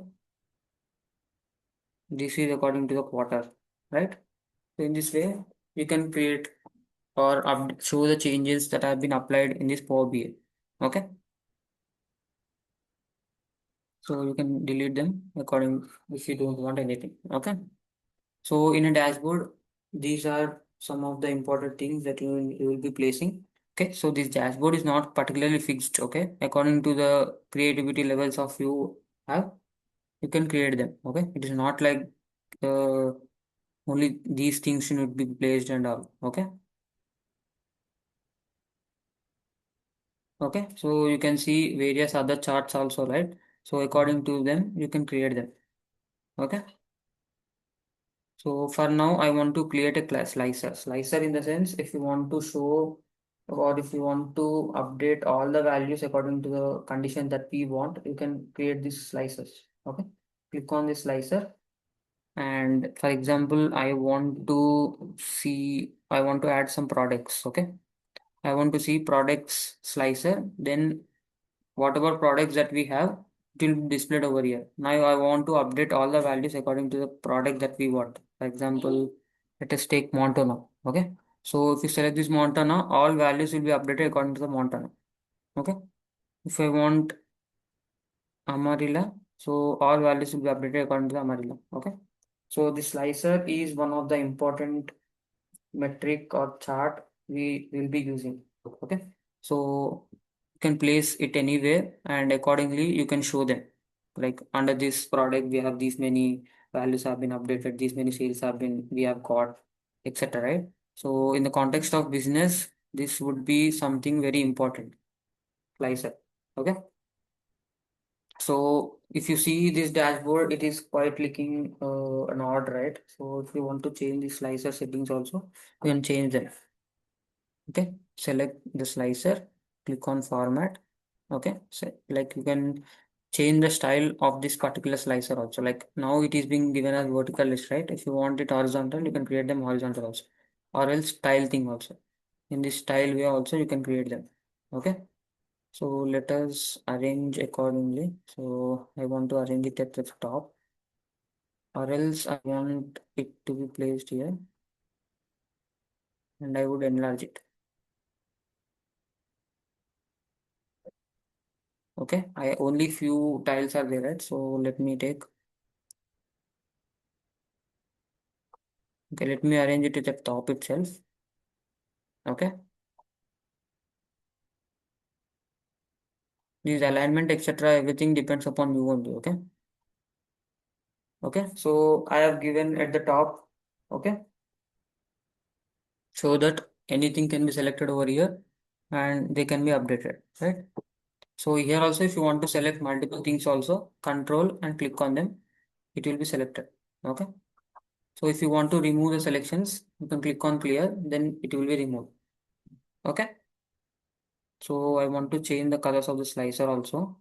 This is according to the quarter, right? So in this way, you can create or show the changes that have been applied in this Power BI. Okay. So you can delete them according if you don't want anything. Okay. So in a dashboard, these are some of the important things that you will be placing. Okay. So this dashboard is not particularly fixed. Okay. According to the creativity levels of you have, you can create them. Okay. It is not like uh, only these things should be placed and all. Okay. Okay. So you can see various other charts also, right? So according to them, you can create them. Okay. So for now, I want to create a class slicer. Slicer in the sense, if you want to show or if you want to update all the values according to the condition that we want, you can create these slicers. Okay. Click on the slicer. And for example, I want to add some products. Okay. I want to see products slicer. Then whatever products that we have, it will be displayed over here. Now I want to update all the values according to the product that we want. For example, let us take Montana. Okay. So if you select this Montana, all values will be updated according to the Montana. Okay. If I want Amarilla, so all values will be updated according to the Amarilla. Okay. So the slicer is one of the important metric or chart we will be using. Okay. So you can place it anywhere and accordingly you can show them. Like under this product, we have these many values have been updated, these many sales have been we have got, etc. Right? So in the context of business, this would be something very important. Slicer. Okay. So if you see this dashboard, it is quite looking an odd, right? So if you want to change the slicer settings also, you can change them. Okay, select the slicer, click on format. Okay, so like you can change the style of this particular slicer also. Like now it is being given as vertical list, right? If you want it horizontal, you can create them horizontal also, or else style thing also. In this style way also you can create them. Okay, so let us arrange accordingly. So I want to arrange it at the top, or else I want it to be placed here, and I would enlarge it. Okay, I only few tiles are there, right? So let me take Okay, let me arrange it at the top itself. Okay, this alignment, etc. Everything depends upon you only. Okay, okay. So I have given at the top. Okay, so that anything can be selected over here, and they can be updated. Right. So here also, if you want to select multiple things, also control and click on them, it will be selected. Okay. So if you want to remove the selections, you can click on clear, then it will be removed. Okay. So I want to change the colors of the slicer also.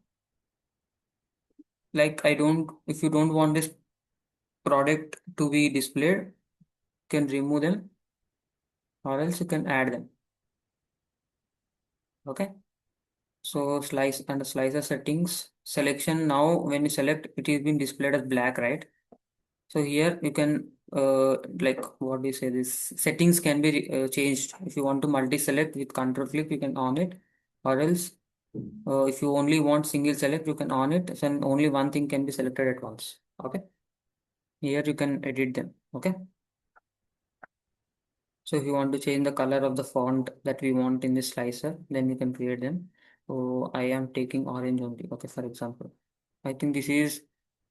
Like I don't, if you don't want this product to be displayed, you can remove them or else you can add them. Okay. So slice and slicer settings selection. Now when you select, it is been displayed as black, right? So here you can like what do you say, this settings can be changed. If you want to multi-select with control click, you can on it, or else if you only want single select, you can on it. Then only one thing can be selected at once. Okay. Here you can edit them. Okay. So if you want to change the color of the font that we want in this slicer, then you can create them. So I am taking orange only. Okay, for example, I think this is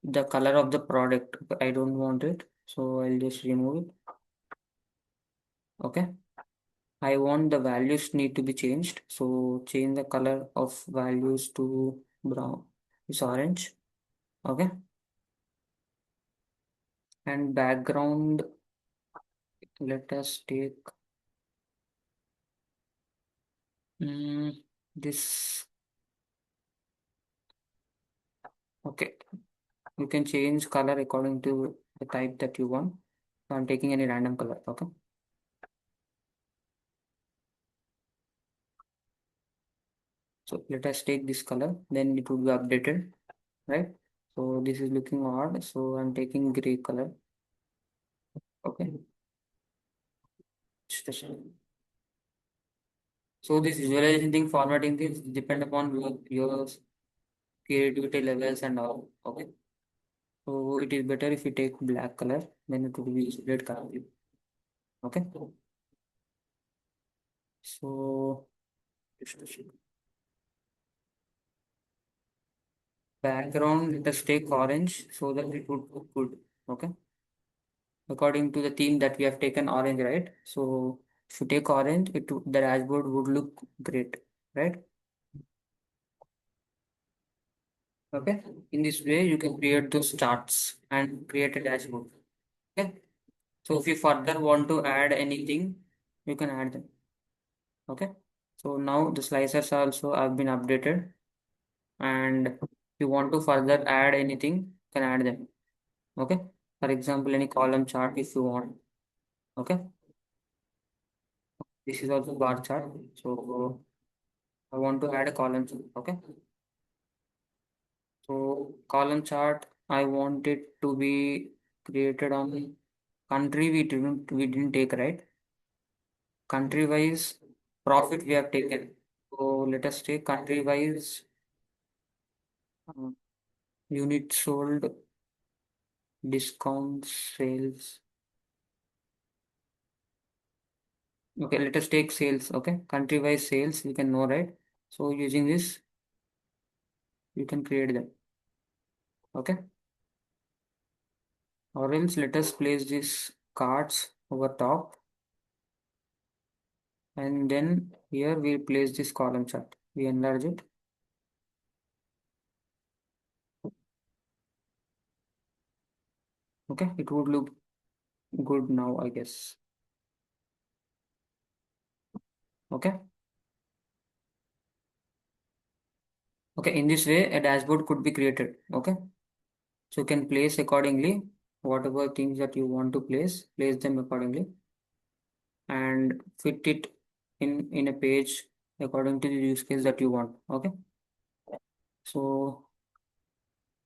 the color of the product, but I don't want it. So I'll just remove it. Okay. I want the values need to be changed. So change the color of values to brown. It's orange. Okay. And background, let us take mm, this. Okay. You can change color according to the type that you want. So I'm taking any random color. Okay. So let us take this color, then it will be updated, right? So this is looking odd. So I'm taking gray color. Okay. So this visualization thing, formatting things depend upon your creativity levels and all. Okay. So it is better if you take black color, then it will be displayed correctly. Okay. So background, let us take orange so that it would look good. Okay. According to the theme that we have taken orange, right? So if you take orange, the dashboard would look great, right? Okay. In this way, you can create those charts and create a dashboard. Okay. So if you further want to add anything, you can add them. Okay. So now the slicers also have been updated, and if you want to further add anything, you can add them. Okay. For example, any column chart if you want. Okay. This is also bar chart. So I want to add a column chart. Okay. So column chart, I want it to be created on country. We didn't take, right? Country wise profit we have taken. So let us take country wise uh, unit sold, discount sales. Okay, let us take sales. Okay, country wise sales you can know, right? So using this you can create them. Okay, or else let us place these cards over top, and then here we place this column chart. We enlarge it. Okay, it would look good now, I guess. Okay. Okay, in this way, a dashboard could be created. Okay. So you can place accordingly whatever things that you want to place them accordingly and fit it in a page according to the use case that you want. Okay. So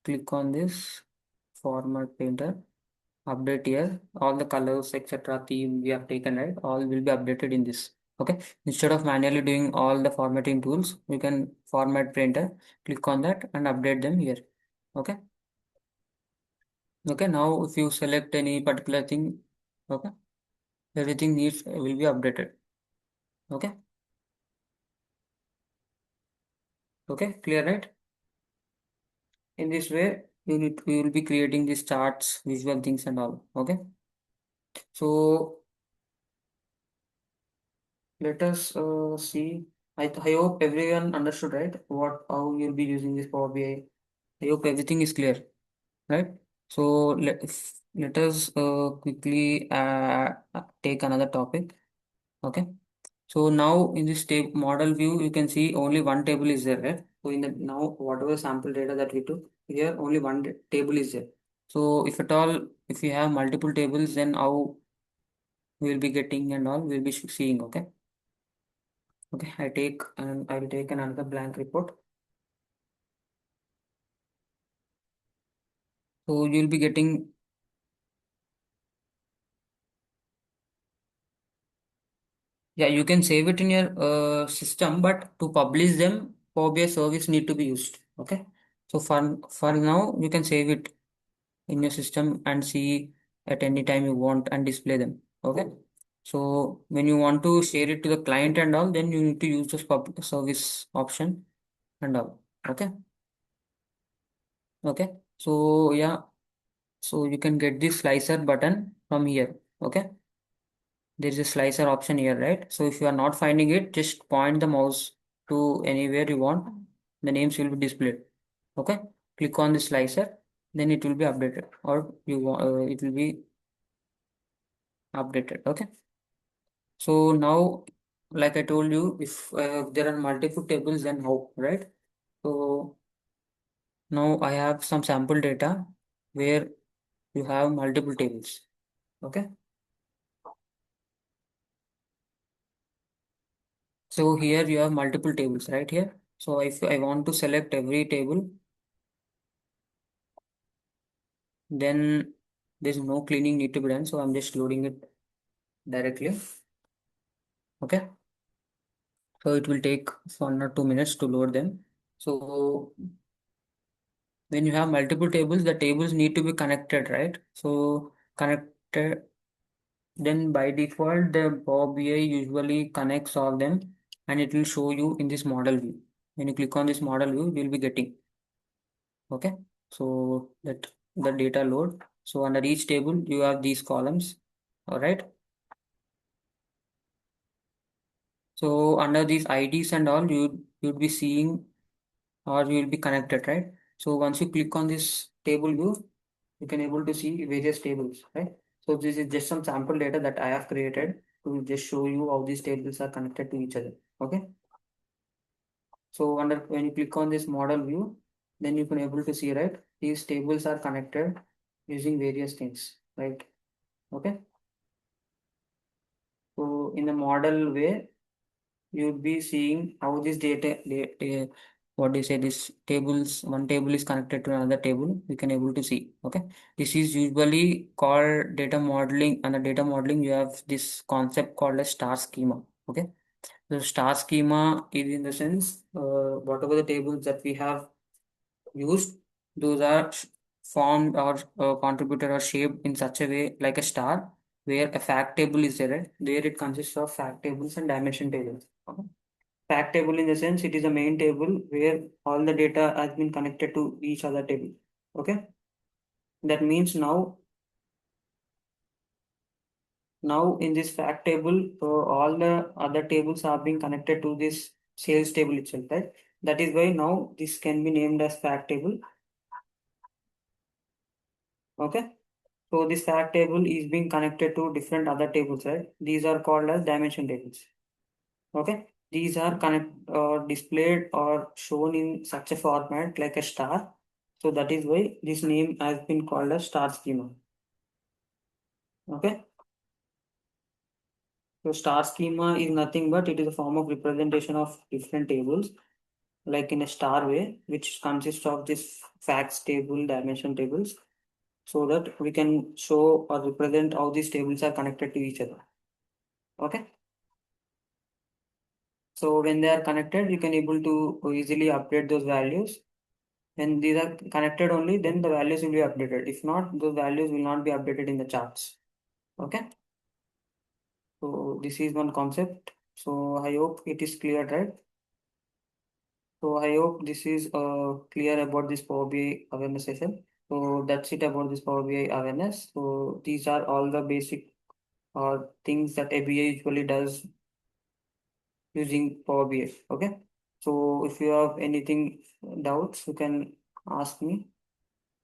click on this format painter, update here, all the colors, etc. theme we have taken, right? All will be updated in this. Okay. Instead of manually doing all the formatting tools, you can format printer, click on that and update them here. Okay. Okay. Now if you select any particular thing, okay. everything needs will be updated. Okay. Okay, clear, right? In this way, we will be creating these charts, visual things and all. Okay. So let us see. I hope everyone understood, right? What how you'll be using this Power BI. I hope everything is clear, right? So let us quickly take another topic. Okay. So now in this table model view, you can see only one table is there, right? So in the now whatever sample data that we took here, only one table is there. So if at all, if we have multiple tables, then how we'll be getting and all we'll be seeing. Okay. Okay. I will take another blank report. So you'll be getting, yeah, you can save it in your system, but to publish them, Power BI service need to be used. Okay. So for now, you can save it in your system and see at any time you want and display them. Okay. So when you want to share it to the client and all, then you need to use this public service option and all. Okay. Okay. So yeah, so you can get this slicer button from here. Okay. There is a slicer option here, right? So if you are not finding it, just point the mouse to anywhere you want. The names will be displayed. Okay. Click on the slicer, then it will be updated, or you want it will be updated. Okay. So now, like I told you, if there are multiple tables, then how, right? So now I have some sample data where you have multiple tables. Okay. So here you have multiple tables right here. So if I want to select every table, then there's no cleaning need to be done. So I'm just loading it directly. Okay. So it will take 1 or 2 minutes to load them. So when you have multiple tables, the tables need to be connected, right? So connected, then by default, the Power BI usually connects all them and it will show you in this model view. When you click on this model view, you'll be getting, okay? So that the data load. So under each table, you have these columns, all right? So under these IDs and all, you'd be seeing or you will be connected, right? So once you click on this table view, you can able to see various tables, right? So this is just some sample data that I have created to just show you how these tables are connected to each other. Okay. So under when you click on this model view, then you can able to see, right, these tables are connected using various things, right? Okay. So in the model way, you'd be seeing how this what do you say, this tables, one table is connected to another table, we can able to see. Okay, this is usually called data modeling. Under data modeling, you have this concept called a star schema. Okay, the star schema is in the sense, whatever the tables that we have used, those are formed or contributed or shaped in such a way like a star, where a fact table is there, right? There it consists of fact tables and dimension tables. Okay? Fact table in the sense it is a main table where all the data has been connected to each other table. Okay, that means now in this fact table, all the other tables are being connected to this sales table itself, right? That is why now this can be named as fact table. Okay, so this fact table is being connected to different other tables, right? These are called as dimension tables. Okay, these are connect or displayed or shown in such a format like a star. So that is why this name has been called as star schema. Okay, so star schema is nothing but it is a form of representation of different tables, like in a star way, which consists of this facts table, dimension tables, so that we can show or represent how these tables are connected to each other. Okay. So when they are connected, you can able to easily update those values. When these are connected only, then the values will be updated. If not, those values will not be updated in the charts. Okay. So this is one concept. So I hope it is clear, right? So I hope this is clear about this Power BI awareness session. So that's it about this Power BI awareness. So these are all the basic things that a BA usually does using Power BI. Okay. So if you have anything doubts, you can ask me.